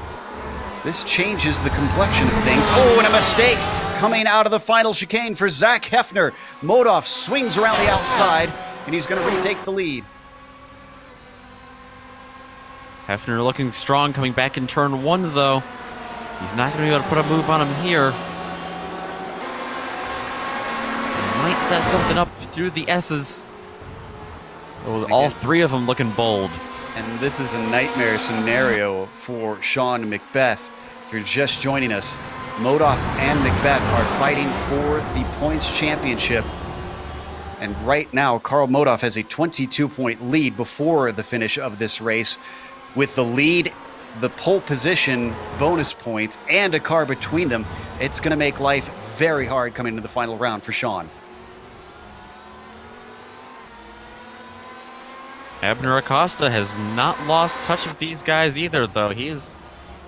this changes the complexion of things. Oh, and a mistake coming out of the final chicane for Zach Hefner. Modoff swings around the outside, and he's going to retake the lead. Hefner looking strong coming back in turn one, though. He's not going to be able to put a move on him here. He might set something up through the S's. Oh, all three of them looking bold. And this is a nightmare scenario for Sean and Macbeth. If you're just joining us, Modoff and Macbeth are fighting for the points championship. And right now, Karl Modoff has a 22-point lead before the finish of this race. With the lead, the pole position bonus point, and a car between them, it's going to make life very hard coming into the final round for Sean. Abner Acosta has not lost touch of these guys either, though. He's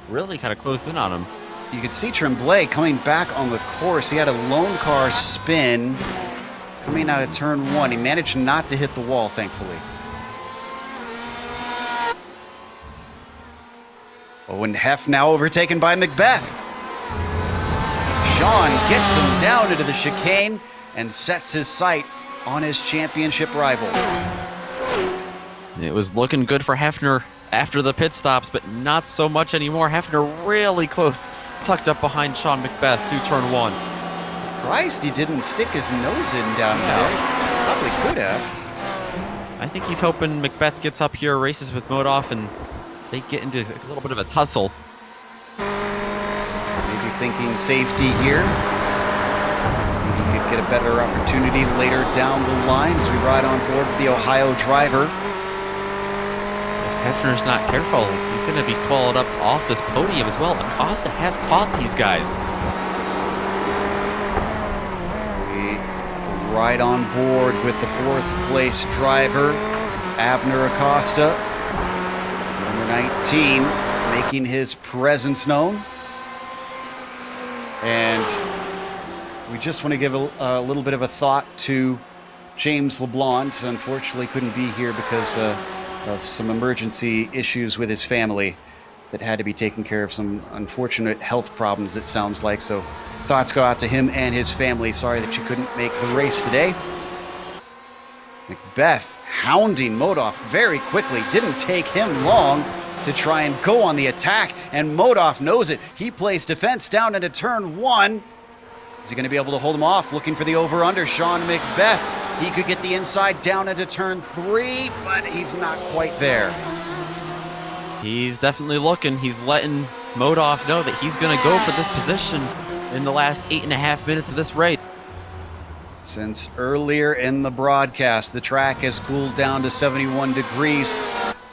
really kind of closed in on him. You could see Tremblay coming back on the course. He had a lone car spin coming out of turn one. He managed not to hit the wall, thankfully. Oh, and Hef now overtaken by Macbeth. Sean gets him down into the chicane and sets his sight on his championship rival. It was looking good for Hefner after the pit stops, but not so much anymore. Hefner really close, tucked up behind Sean Macbeth through turn one. Christ, he didn't stick his nose in down there. Probably could have. I think he's hoping Macbeth gets up here, races with Modoff, and they get into a little bit of a tussle. Maybe thinking safety here. Maybe he could get a better opportunity later down the line as we ride on board with the Ohio driver. If Hefner's not careful, he's going to be swallowed up off this podium as well. Acosta has caught these guys. We ride on board with the fourth place driver, Abner Acosta. Number 19, making his presence known. And we just want to give a little bit of a thought to James LeBlanc. Unfortunately, couldn't be here because of some emergency issues with his family that had to be taken care of, some unfortunate health problems, it sounds like. So thoughts go out to him and his family. Sorry that you couldn't make the race today. Macbeth hounding Modoff very quickly. Didn't take him long to try and go on the attack, and Modoff knows it. He plays defense down into turn one. Is he going to be able to hold him off? Looking for the over-under, Sean Macbeth. He could get the inside down into turn three, but he's not quite there. He's definitely looking. He's letting Modoff know that he's going to go for this position in the last 8.5 minutes of this race. Since earlier in the broadcast, the track has cooled down to 71 degrees,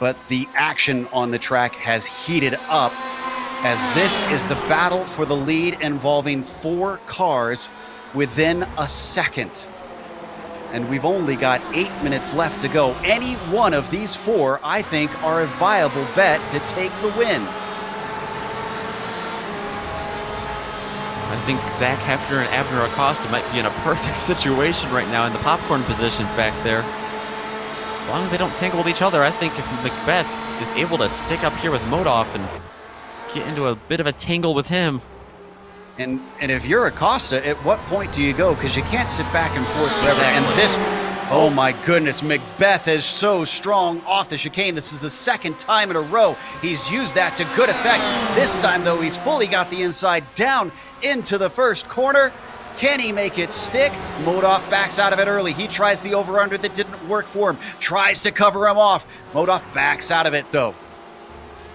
but the action on the track has heated up as this is the battle for the lead involving 4 cars within a second. And we've only got 8 minutes left to go. Any one of these 4, I think, are a viable bet to take the win. I think Zach Hefner and Abner Acosta might be in a perfect situation right now in the popcorn positions back there. As long as they don't tangle with each other, I think if Macbeth is able to stick up here with Modoff and get into a bit of a tangle with him. And if you're Acosta, at what point do you go? Because you can't sit back and forth forever. Exactly. And Oh my goodness, Macbeth is so strong off the chicane. This is the second time in a row he's used that to good effect. This time, though, he's fully got the inside down into the first corner. Can he make it stick? Modoff backs out of it early. He tries the over-under that didn't work for him. Tries to cover him off. Modoff backs out of it, though.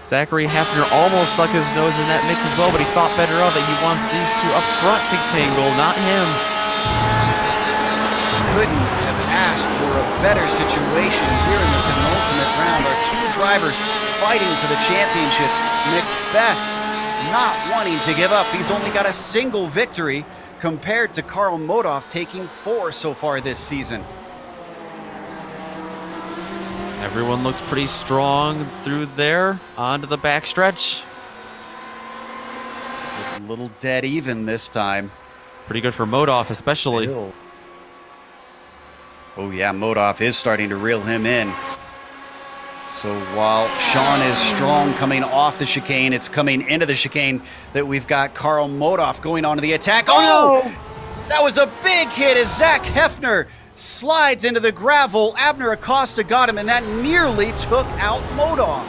Zachary Heffner almost stuck his nose in that mix as well, but he thought better of it. He wants these two up front to tangle, not him. Couldn't have asked for a better situation here in the penultimate round. Our two drivers fighting for the championship. Macbeth not wanting to give up. He's only got a single victory compared to Karl Modoff taking 4 so far this season. Everyone looks pretty strong through there, onto the backstretch. A little dead even this time. Pretty good for Modoff, especially. Oh yeah, Modoff is starting to reel him in. So while Sean is strong coming off the chicane, it's coming into the chicane that we've got Karl Modoff going on to the attack. Oh! That was a big hit as Zach Heffner slides into the gravel. Abner Acosta got him, and that nearly took out Modoff.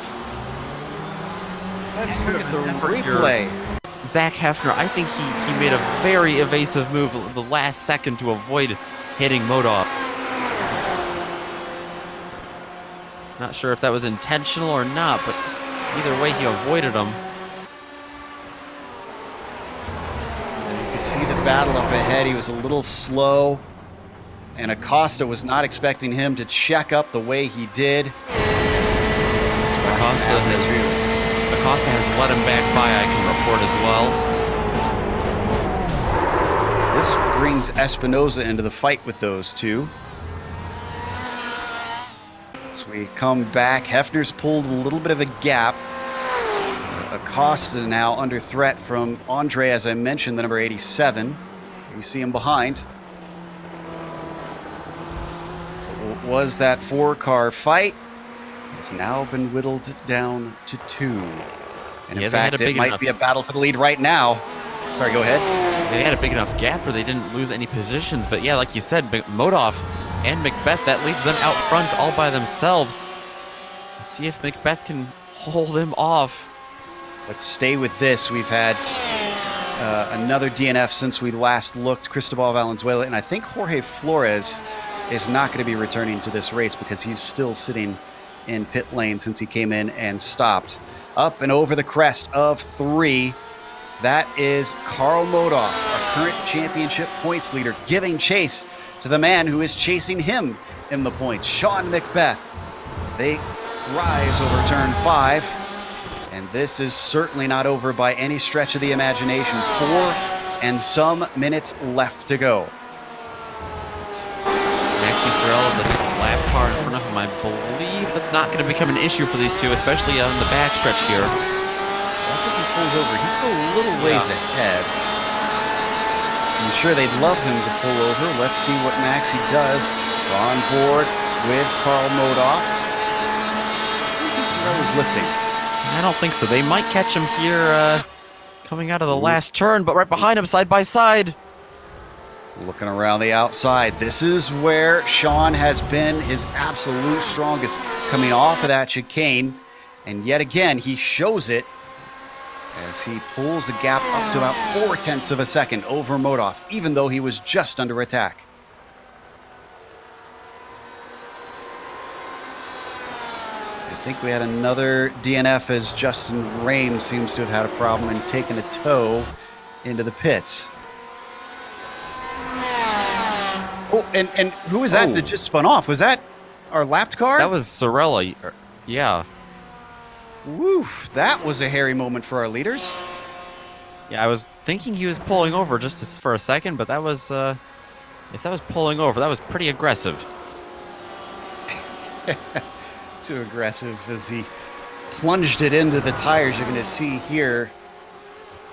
Let's look at the replay. Zach Heffner, I think he made a very evasive move at the last second to avoid hitting Modoff. Not sure if that was intentional or not, but either way, he avoided him. And you could see the battle up ahead. He was a little slow, and Acosta was not expecting him to check up the way he did. Acosta has let him back by, I can report as well. This brings Espinoza into the fight with those two. We come back. Heffner's pulled a little bit of a gap. Acosta now under threat from Andre, as I mentioned, the number 87. You see him behind. What was that 4-car fight? It's now been whittled down to 2. And in fact, it might be a battle for the lead right now. Sorry, go ahead. They had a big enough gap where they didn't lose any positions. But yeah, like you said, Modoff and Macbeth, that leaves them out front all by themselves. Let's see if Macbeth can hold him off. Let's stay with this. We've had another DNF since we last looked, Cristobal Valenzuela, and I think Jorge Flores is not going to be returning to this race because he's still sitting in pit lane since he came in and stopped. Up and over the crest of 3. That is Karl Modoff, our current championship points leader, giving chase to the man who is chasing him in the points, Sean Macbeth. They rise over turn 5, and this is certainly not over by any stretch of the imagination. 4 and some minutes left to go. Maxi Sorella, the next lap car in front of him, I believe that's not going to become an issue for these two, especially on the backstretch here. That's if he pulls over. He's still a little ways ahead. I'm sure they'd love him to pull over. Let's see what Maxi does. We're on board with Karl Modoff. I think Sorella's lifting. I don't think so. They might catch him here coming out of the last turn, but right behind him, side by side. Looking around the outside. This is where Sean has been his absolute strongest, coming off of that chicane. And yet again, he shows it as he pulls the gap up to about 0.4 of a second over Modoff, even though he was just under attack. I think we had another DNF as Justin Rame seems to have had a problem and taken a tow into the pits. Oh, and who was that that just spun off? Was that our lapped car? That was Sorella. Yeah. Woo, that was a hairy moment for our leaders. Yeah, I was thinking he was pulling over just for a second, but that was, if that was pulling over, that was pretty aggressive. Too aggressive as he plunged it into the tires. You're going to see here,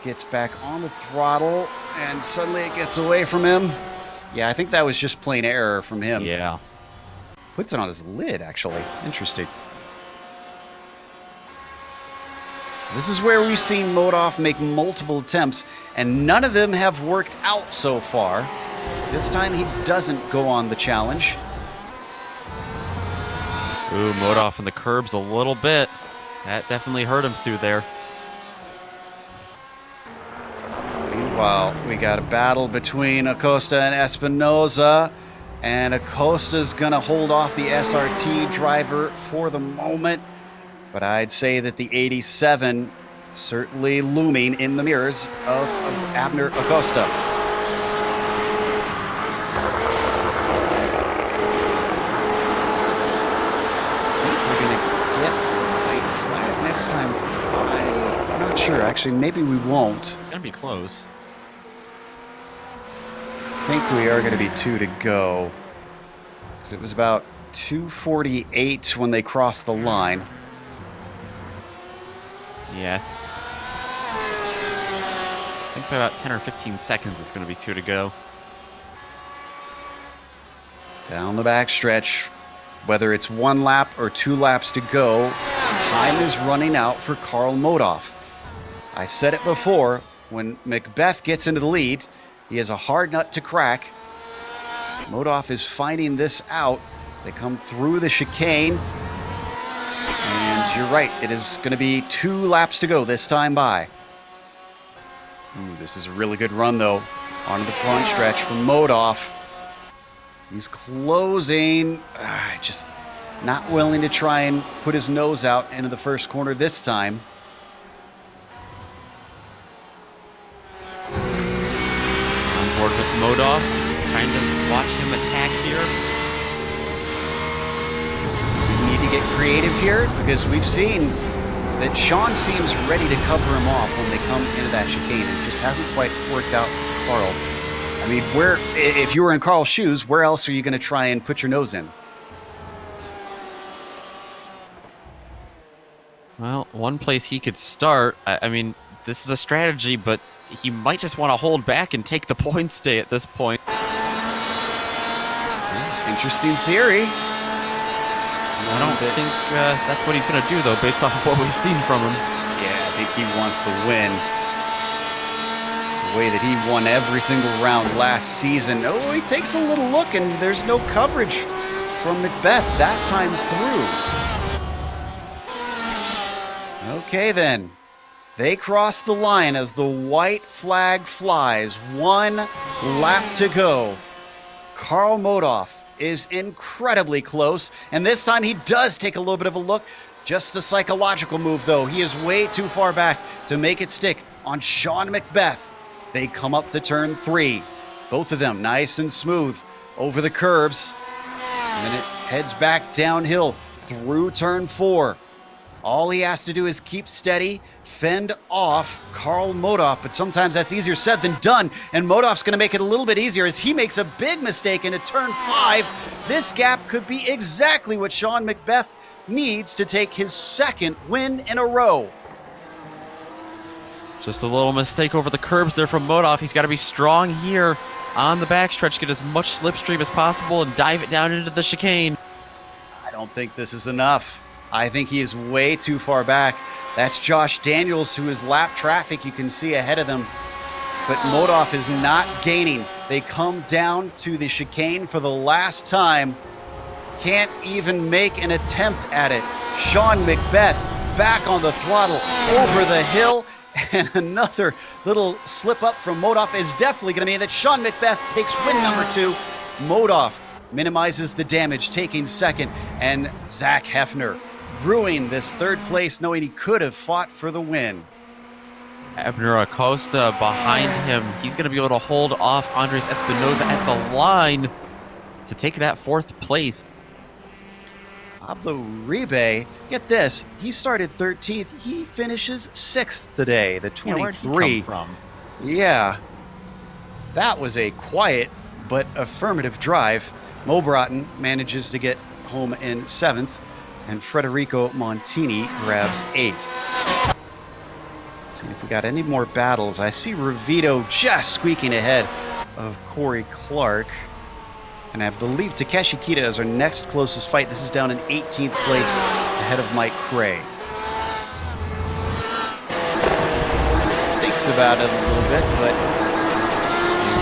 gets back on the throttle, and suddenly it gets away from him. Yeah, I think that was just plain error from him. Yeah. Puts it on his lid, actually. Interesting. This is where we've seen Modoff make multiple attempts, and none of them have worked out so far. This time he doesn't go on the challenge. Ooh, Modoff in the curbs a little bit. That definitely hurt him through there. Meanwhile, we got a battle between Acosta and Espinoza. And Acosta's going to hold off the SRT driver for the moment. But I'd say that the 87 certainly looming in the mirrors of Abner Acosta. I think we're going to get a white flag next time. I'm not sure. Actually, maybe we won't. It's going to be close. I think we are going to be 2 to go. Because it was about 2:48 when they crossed the line. Yeah. I think by about 10 or 15 seconds it's going to be 2 to go. Down the back stretch, whether it's 1 lap or 2 laps to go, time is running out for Karl Modoff. I said it before, when Macbeth gets into the lead, he has a hard nut to crack. Modoff is finding this out as they come through the chicane. And you're right, it is going to be 2 laps to go this time by. Ooh, this is a really good run, though, onto the front stretch from Modoff. He's closing, just not willing to try and put his nose out into the first corner this time. On board with Modoff, trying to watch him attack here. We need to get creative here because we've seen that Sean seems ready to cover him off when they come into that chicane. It just hasn't quite worked out for Karl. I mean, if you were in Karl's shoes, where else are you going to try and put your nose in? Well, one place he could start, I mean, this is a strategy, but he might just want to hold back and take the point stay at this point. Interesting theory. I don't think that's what he's going to do, though, based off of what we've seen from him. Yeah, I think he wants to win. The way that he won every single round last season. Oh, he takes a little look, and there's no coverage from Macbeth that time through. Okay, then. They cross the line as the white flag flies. 1 lap to go. Karl Modoff is incredibly close, and this time he does take a little bit of a look. Just a psychological move, though. He is way too far back to make it stick on Sean Macbeth. They come up to turn 3. Both of them nice and smooth over the curbs. And then it heads back downhill through turn 4. All he has to do is keep steady, fend off Karl Modoff, but sometimes that's easier said than done, and Modoff's going to make it a little bit easier as he makes a big mistake into turn 5. This gap could be exactly what Sean Macbeth needs to take his 2nd win in a row. Just a little mistake over the curbs there from Modoff. He's got to be strong here on the backstretch, get as much slipstream as possible, and dive it down into the chicane. I don't think this is enough. I think he is way too far back. That's Josh Daniels, who is lap traffic. You can see ahead of them. But Modoff is not gaining. They come down to the chicane for the last time. Can't even make an attempt at it. Sean Macbeth back on the throttle over the hill. And another little slip up from Modoff is definitely going to mean that Sean Macbeth takes win number 2. Modoff minimizes the damage, taking 2nd. And Zach Hefner ruining this 3rd place, knowing he could have fought for the win. Abner Acosta behind him. He's going to be able to hold off Andres Espinoza at the line to take that 4th place. Pablo Uribe, get this, he started 13th. He finishes 6th today, the 23. Yeah, where'd he come from? Yeah, that was a quiet but affirmative drive. Mo Broughton manages to get home in 7th, and Federico Montini grabs 8th. See if we got any more battles. I see Ravito just squeaking ahead of Corey Clark. And I believe Takeshi Kita is our next closest fight. This is down in 18th place ahead of Mike Cray. Thinks about it a little bit, but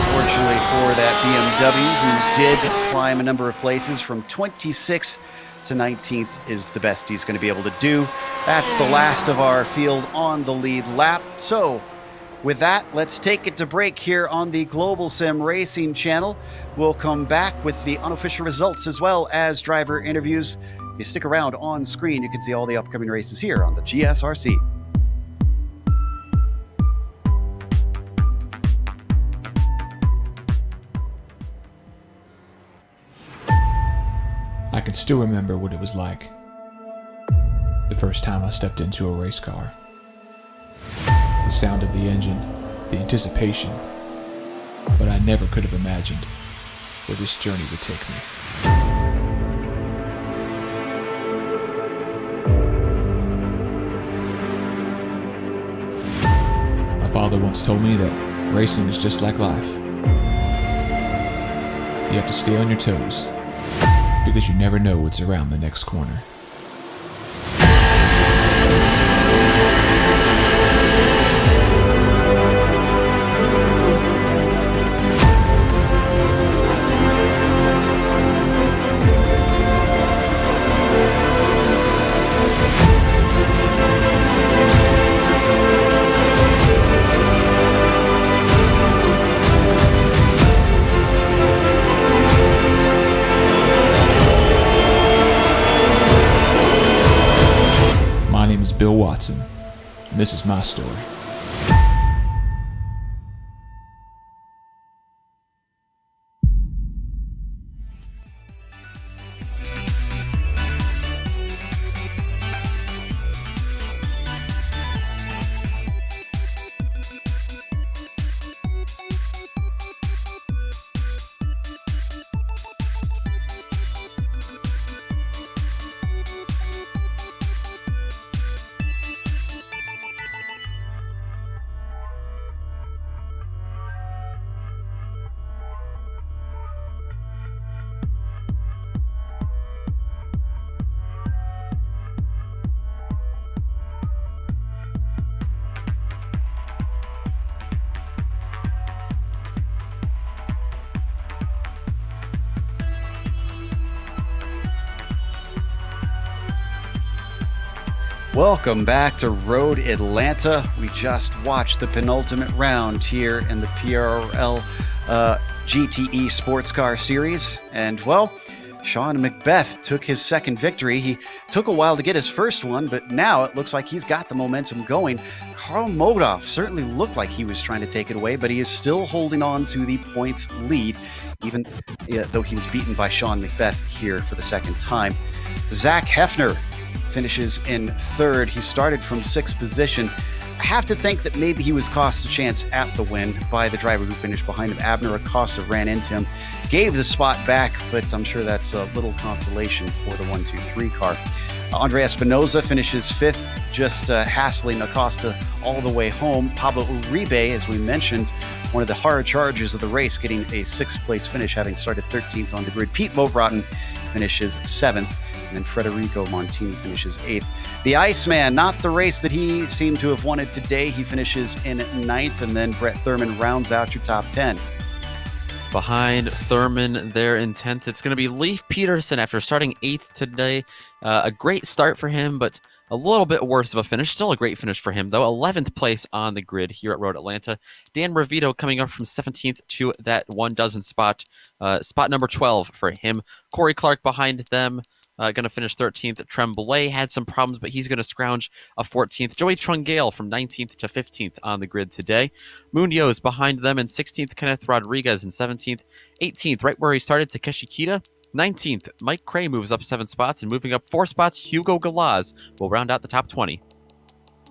unfortunately for that BMW, who did climb a number of places from 26 to 19th is the best he's going to be able to do. That's the last of our field on the lead lap. So with that, let's take it to break here on the Global Sim Racing channel. We'll come back with the unofficial results as well as driver interviews. If you stick around on screen, you can see all the upcoming races here on the GSRC. I can still remember what it was like the first time I stepped into a race car. The sound of the engine, the anticipation, but I never could have imagined where this journey would take me. My father once told me that racing is just like life. You have to stay on your toes, because you never know what's around the next corner. My name is Bill Watson, and this is my story. Welcome back to Road Atlanta. We just watched the penultimate round here in the PRL GTE Sportscar Series. And, well, Sean Macbeth took his second victory. He took a while to get his first one, but now it looks like he's got the momentum going. Karl Modoff certainly looked like he was trying to take it away, but he is still holding on to the points lead, even though he was beaten by Sean Macbeth here for the second time. Zach Hefner finishes in third. He started from sixth position. I have to think that maybe he was cost a chance at the win by the driver who finished behind him. Abner Acosta ran into him, gave the spot back, but I'm sure that's a little consolation for the 1-2-3 car. Andre Espinoza finishes fifth, just hassling Acosta all the way home. Pablo Uribe, as we mentioned, one of the hard chargers of the race, getting a sixth place finish, having started 13th on the grid. Pete Broaden finishes seventh. And then Federico Montini finishes eighth. The Iceman, not the race that he seemed to have wanted today. He finishes in ninth, and then Brett Thurman rounds out your top 10. Behind Thurman there in 10th, it's going to be Leif Peterson after starting 8th today. A great start for him, but a little bit worse of a finish. Still a great finish for him, though. 11th place on the grid here at Road Atlanta. Dan Ravito coming up from 17th to that 1 spot. Spot number 12 for him. Corey Clark behind them. Going to finish 13th. Tremblay had some problems, but he's going to scrounge a 14th. Joey Trungale from 19th to 15th on the grid today. Munoz behind them in 16th. Kenneth Rodriguez in 17th. 18th, right where he started, Takeshi Kita. 19th, Mike Cray moves up 7 spots, and moving up 4 spots, Hugo Galaz will round out the top 20.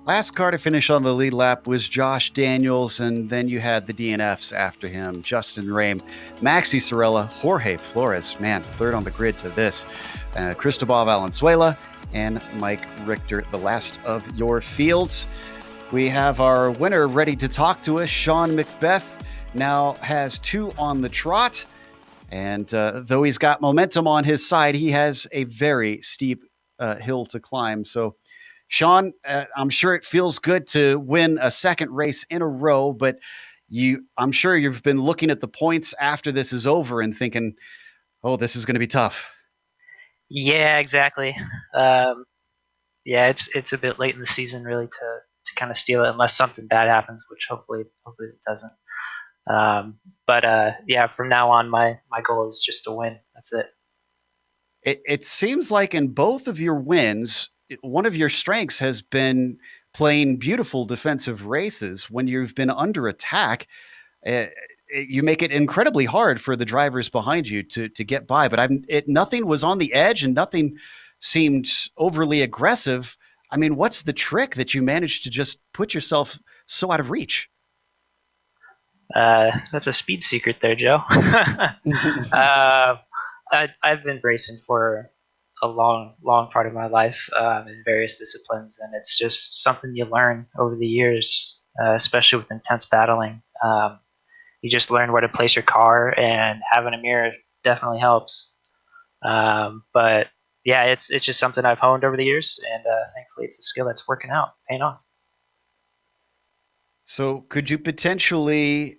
Last car to finish on the lead lap was Josh Daniels, and then you had the DNFs after him. Justin Rame, Maxi Sorella, Jorge Flores, man, third on the grid to this. Cristobal Valenzuela, and Mike Richter, the last of your fields. We have our winner ready to talk to us. Sean Macbeth now has 2 on the trot, and though he's got momentum on his side, he has a very steep hill to climb. So, Sean, I'm sure it feels good to win a second race in a row, but I'm sure you've been looking at the points after this is over and thinking, oh, this is going to be tough. Yeah, exactly. Um, yeah, it's a bit late in the season really to kind of steal it unless something bad happens, which hopefully it doesn't. But yeah, from now on, my goal is just to win. That's it. It seems like in both of your wins, one of your strengths has been playing beautiful defensive races. When you've been under attack, uh, you make it incredibly hard for the drivers behind you to get by. But nothing was on the edge and nothing seemed overly aggressive. I mean, what's the trick that you managed to just put yourself so out of reach? That's a speed secret there, Joe. I've been racing for a long part of my life in various disciplines, and it's just something you learn over the years, especially with intense battling. You just learn where to place your car, and having a mirror definitely helps. But yeah, it's just something I've honed over the years, and thankfully, it's a skill that's working out, paying off. So, could you potentially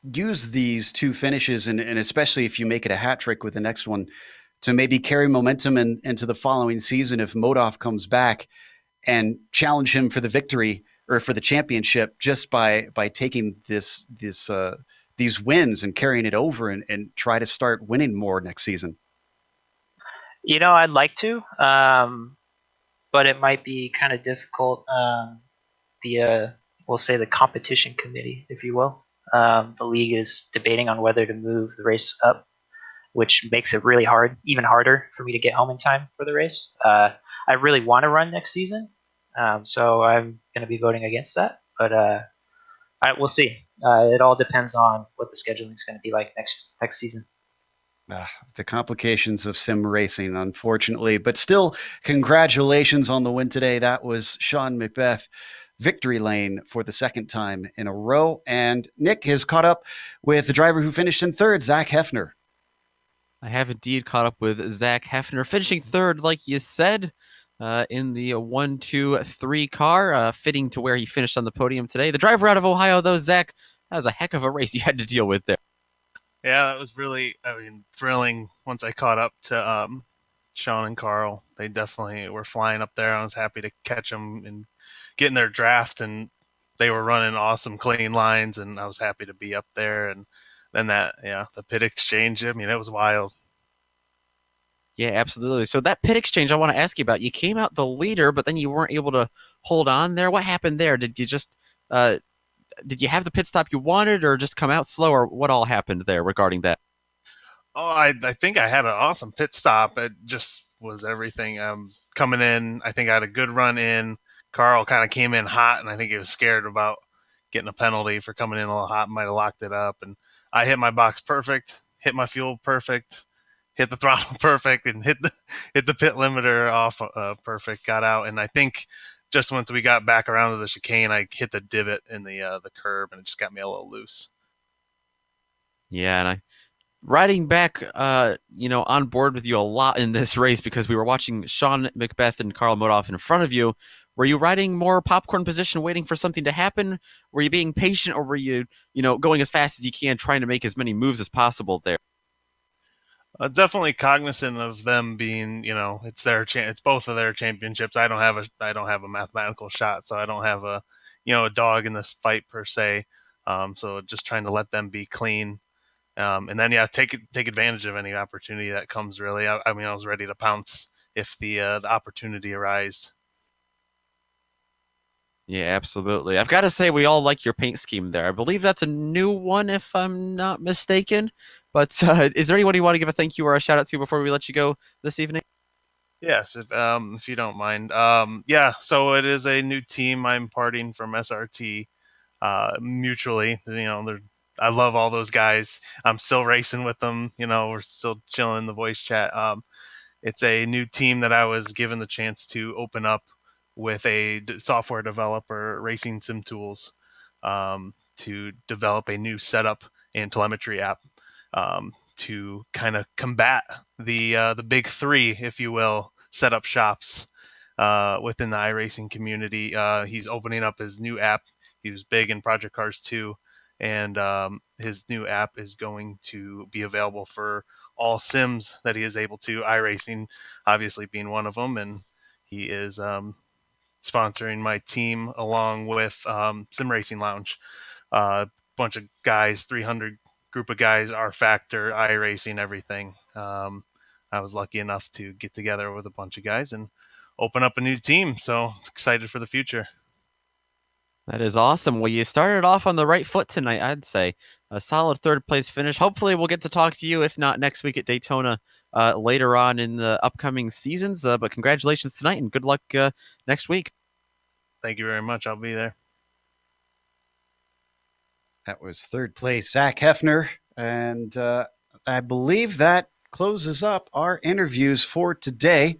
use these two finishes, and especially if you make it a hat trick with the next one, to maybe carry momentum into the following season if Modoff comes back and challenge him for the victory or for the championship just by taking these wins and carrying it over and try to start winning more next season? I'd like to, but it might be kind of difficult. The we'll say the competition committee, if you will, the league is debating on whether to move the race up, which makes it really hard, even harder for me to get home in time for the race. I really want to run next season, so I'm going to be voting against that. But we'll see. It all depends on what the scheduling is going to be like next season. The complications of sim racing, unfortunately, but still, congratulations on the win today. That was Sean McBeth, victory lane for the second time in a row. And Nick has caught up with the driver who finished in third, Zach Hefner. I have indeed caught up with Zach Hefner, finishing third, like you said, in the 1-2-3 car, fitting to where he finished on the podium today. The driver out of Ohio, though, Zach, that was a heck of a race you had to deal with there. Yeah, that was really, thrilling once I caught up to Sean and Carl. They definitely were flying up there. I was happy to catch them and get in their draft, and they were running awesome clean lines, and I was happy to be up there. And then the pit exchange, it was wild. Yeah, absolutely. So that pit exchange I want to ask you about. You came out the leader, but then you weren't able to hold on there. What happened there? Did you have the pit stop you wanted, or just come out slow, or what all happened there regarding that? Oh, I think I had an awesome pit stop. It just was everything. Coming in, I think I had a good run in. Carl kind of came in hot, and I think he was scared about getting a penalty for coming in a little hot. Might have locked it up, and I hit my box perfect, hit my fuel perfect, hit the throttle perfect, and hit the pit limiter off perfect. Got out, and I think just once we got back around to the chicane, I hit the divot in the curb, and it just got me a little loose. Yeah, and riding back, on board with you a lot in this race because we were watching Sean McBeth and Carl Modoff in front of you. Were you riding more popcorn position, waiting for something to happen? Were you being patient, or were you, going as fast as you can, trying to make as many moves as possible there? Definitely cognizant of them being, it's it's both of their championships. I don't have a mathematical shot, so I don't have a dog in this fight per se. So just trying to let them be clean. And then take advantage of any opportunity that comes. Really, I was ready to pounce if the opportunity arises. Yeah, absolutely. I've got to say, we all like your paint scheme there. I believe that's a new one, if I'm not mistaken. But is there anyone you want to give a thank you or a shout out to before we let you go this evening? Yes, if you don't mind. So it is a new team. I'm parting from SRT mutually. I love all those guys. I'm still racing with them. We're still chilling in the voice chat. It's a new team that I was given the chance to open up with a software developer, Racing Sim Tools, to develop a new setup and telemetry app to kind of combat the big three, if you will, setup shops within the iRacing community. He's opening up his new app. He was big in Project Cars 2, and his new app is going to be available for all sims that he is able to, iRacing obviously being one of them. And he is sponsoring my team along with SimRacing Lounge. Bunch of guys, 300 group of guys, R Factor, iRacing, everything. I was lucky enough to get together with a bunch of guys and open up a new team. So excited for the future. That is awesome. Well, you started off on the right foot tonight, I'd say. A solid third place finish. Hopefully we'll get to talk to you, if not next week at Daytona, later on in the upcoming seasons. But congratulations tonight and good luck next week. Thank you very much. I'll be there. That was third place, Zach Hefner. And I believe that closes up our interviews for today.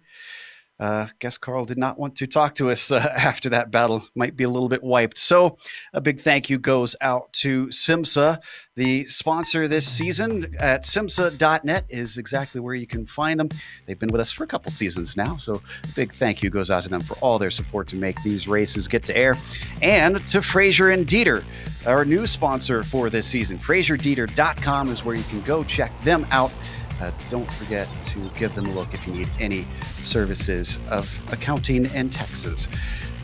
Guess Carl did not want to talk to us after that battle. Might be a little bit wiped. So a big thank you goes out to SIMMSA, the sponsor this season. At SIMMSA.net is exactly where you can find them. They've been with us for a couple seasons now, so a big thank you goes out to them for all their support to make these races get to air. And to Frazier Deeter, our new sponsor for this season. FrazierDeeter.com is where you can go check them out. Don't forget to give them a look if you need any services of accounting and taxes.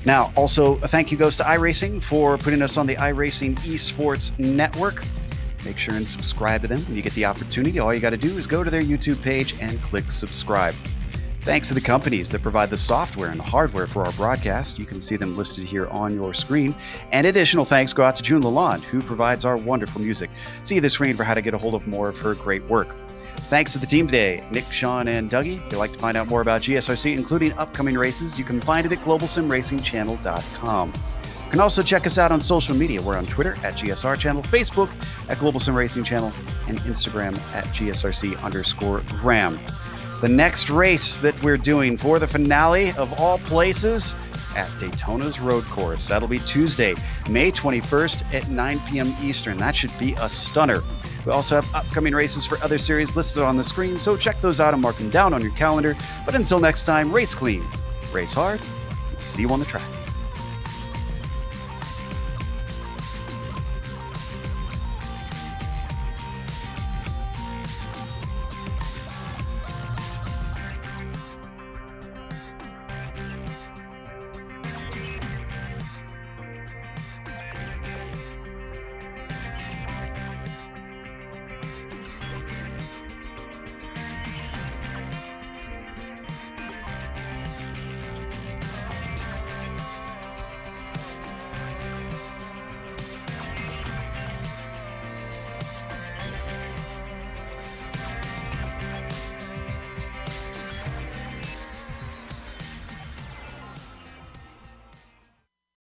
Now, also, a thank you goes to iRacing for putting us on the iRacing eSports network. Make sure and subscribe to them when you get the opportunity. All you got to do is go to their YouTube page and click subscribe. Thanks to the companies that provide the software and the hardware for our broadcast. You can see them listed here on your screen. And additional thanks go out to June Lalonde, who provides our wonderful music. See the screen for how to get a hold of more of her great work. Thanks to the team today, Nick, Sean, and Dougie. If you'd like to find out more about GSRC, including upcoming races, you can find it at globalsimracingchannel.com. You can also check us out on social media. We're on Twitter at GSR Channel, Facebook at Global Sim Racing Channel, and Instagram at GSRC_Graham. The next race that we're doing for the finale of all places at Daytona's Road Course. That'll be Tuesday, May 21st at 9 p.m. Eastern. That should be a stunner. We also have upcoming races for other series listed on the screen, so check those out and mark them down on your calendar. But until next time, race clean, race hard, and see you on the track.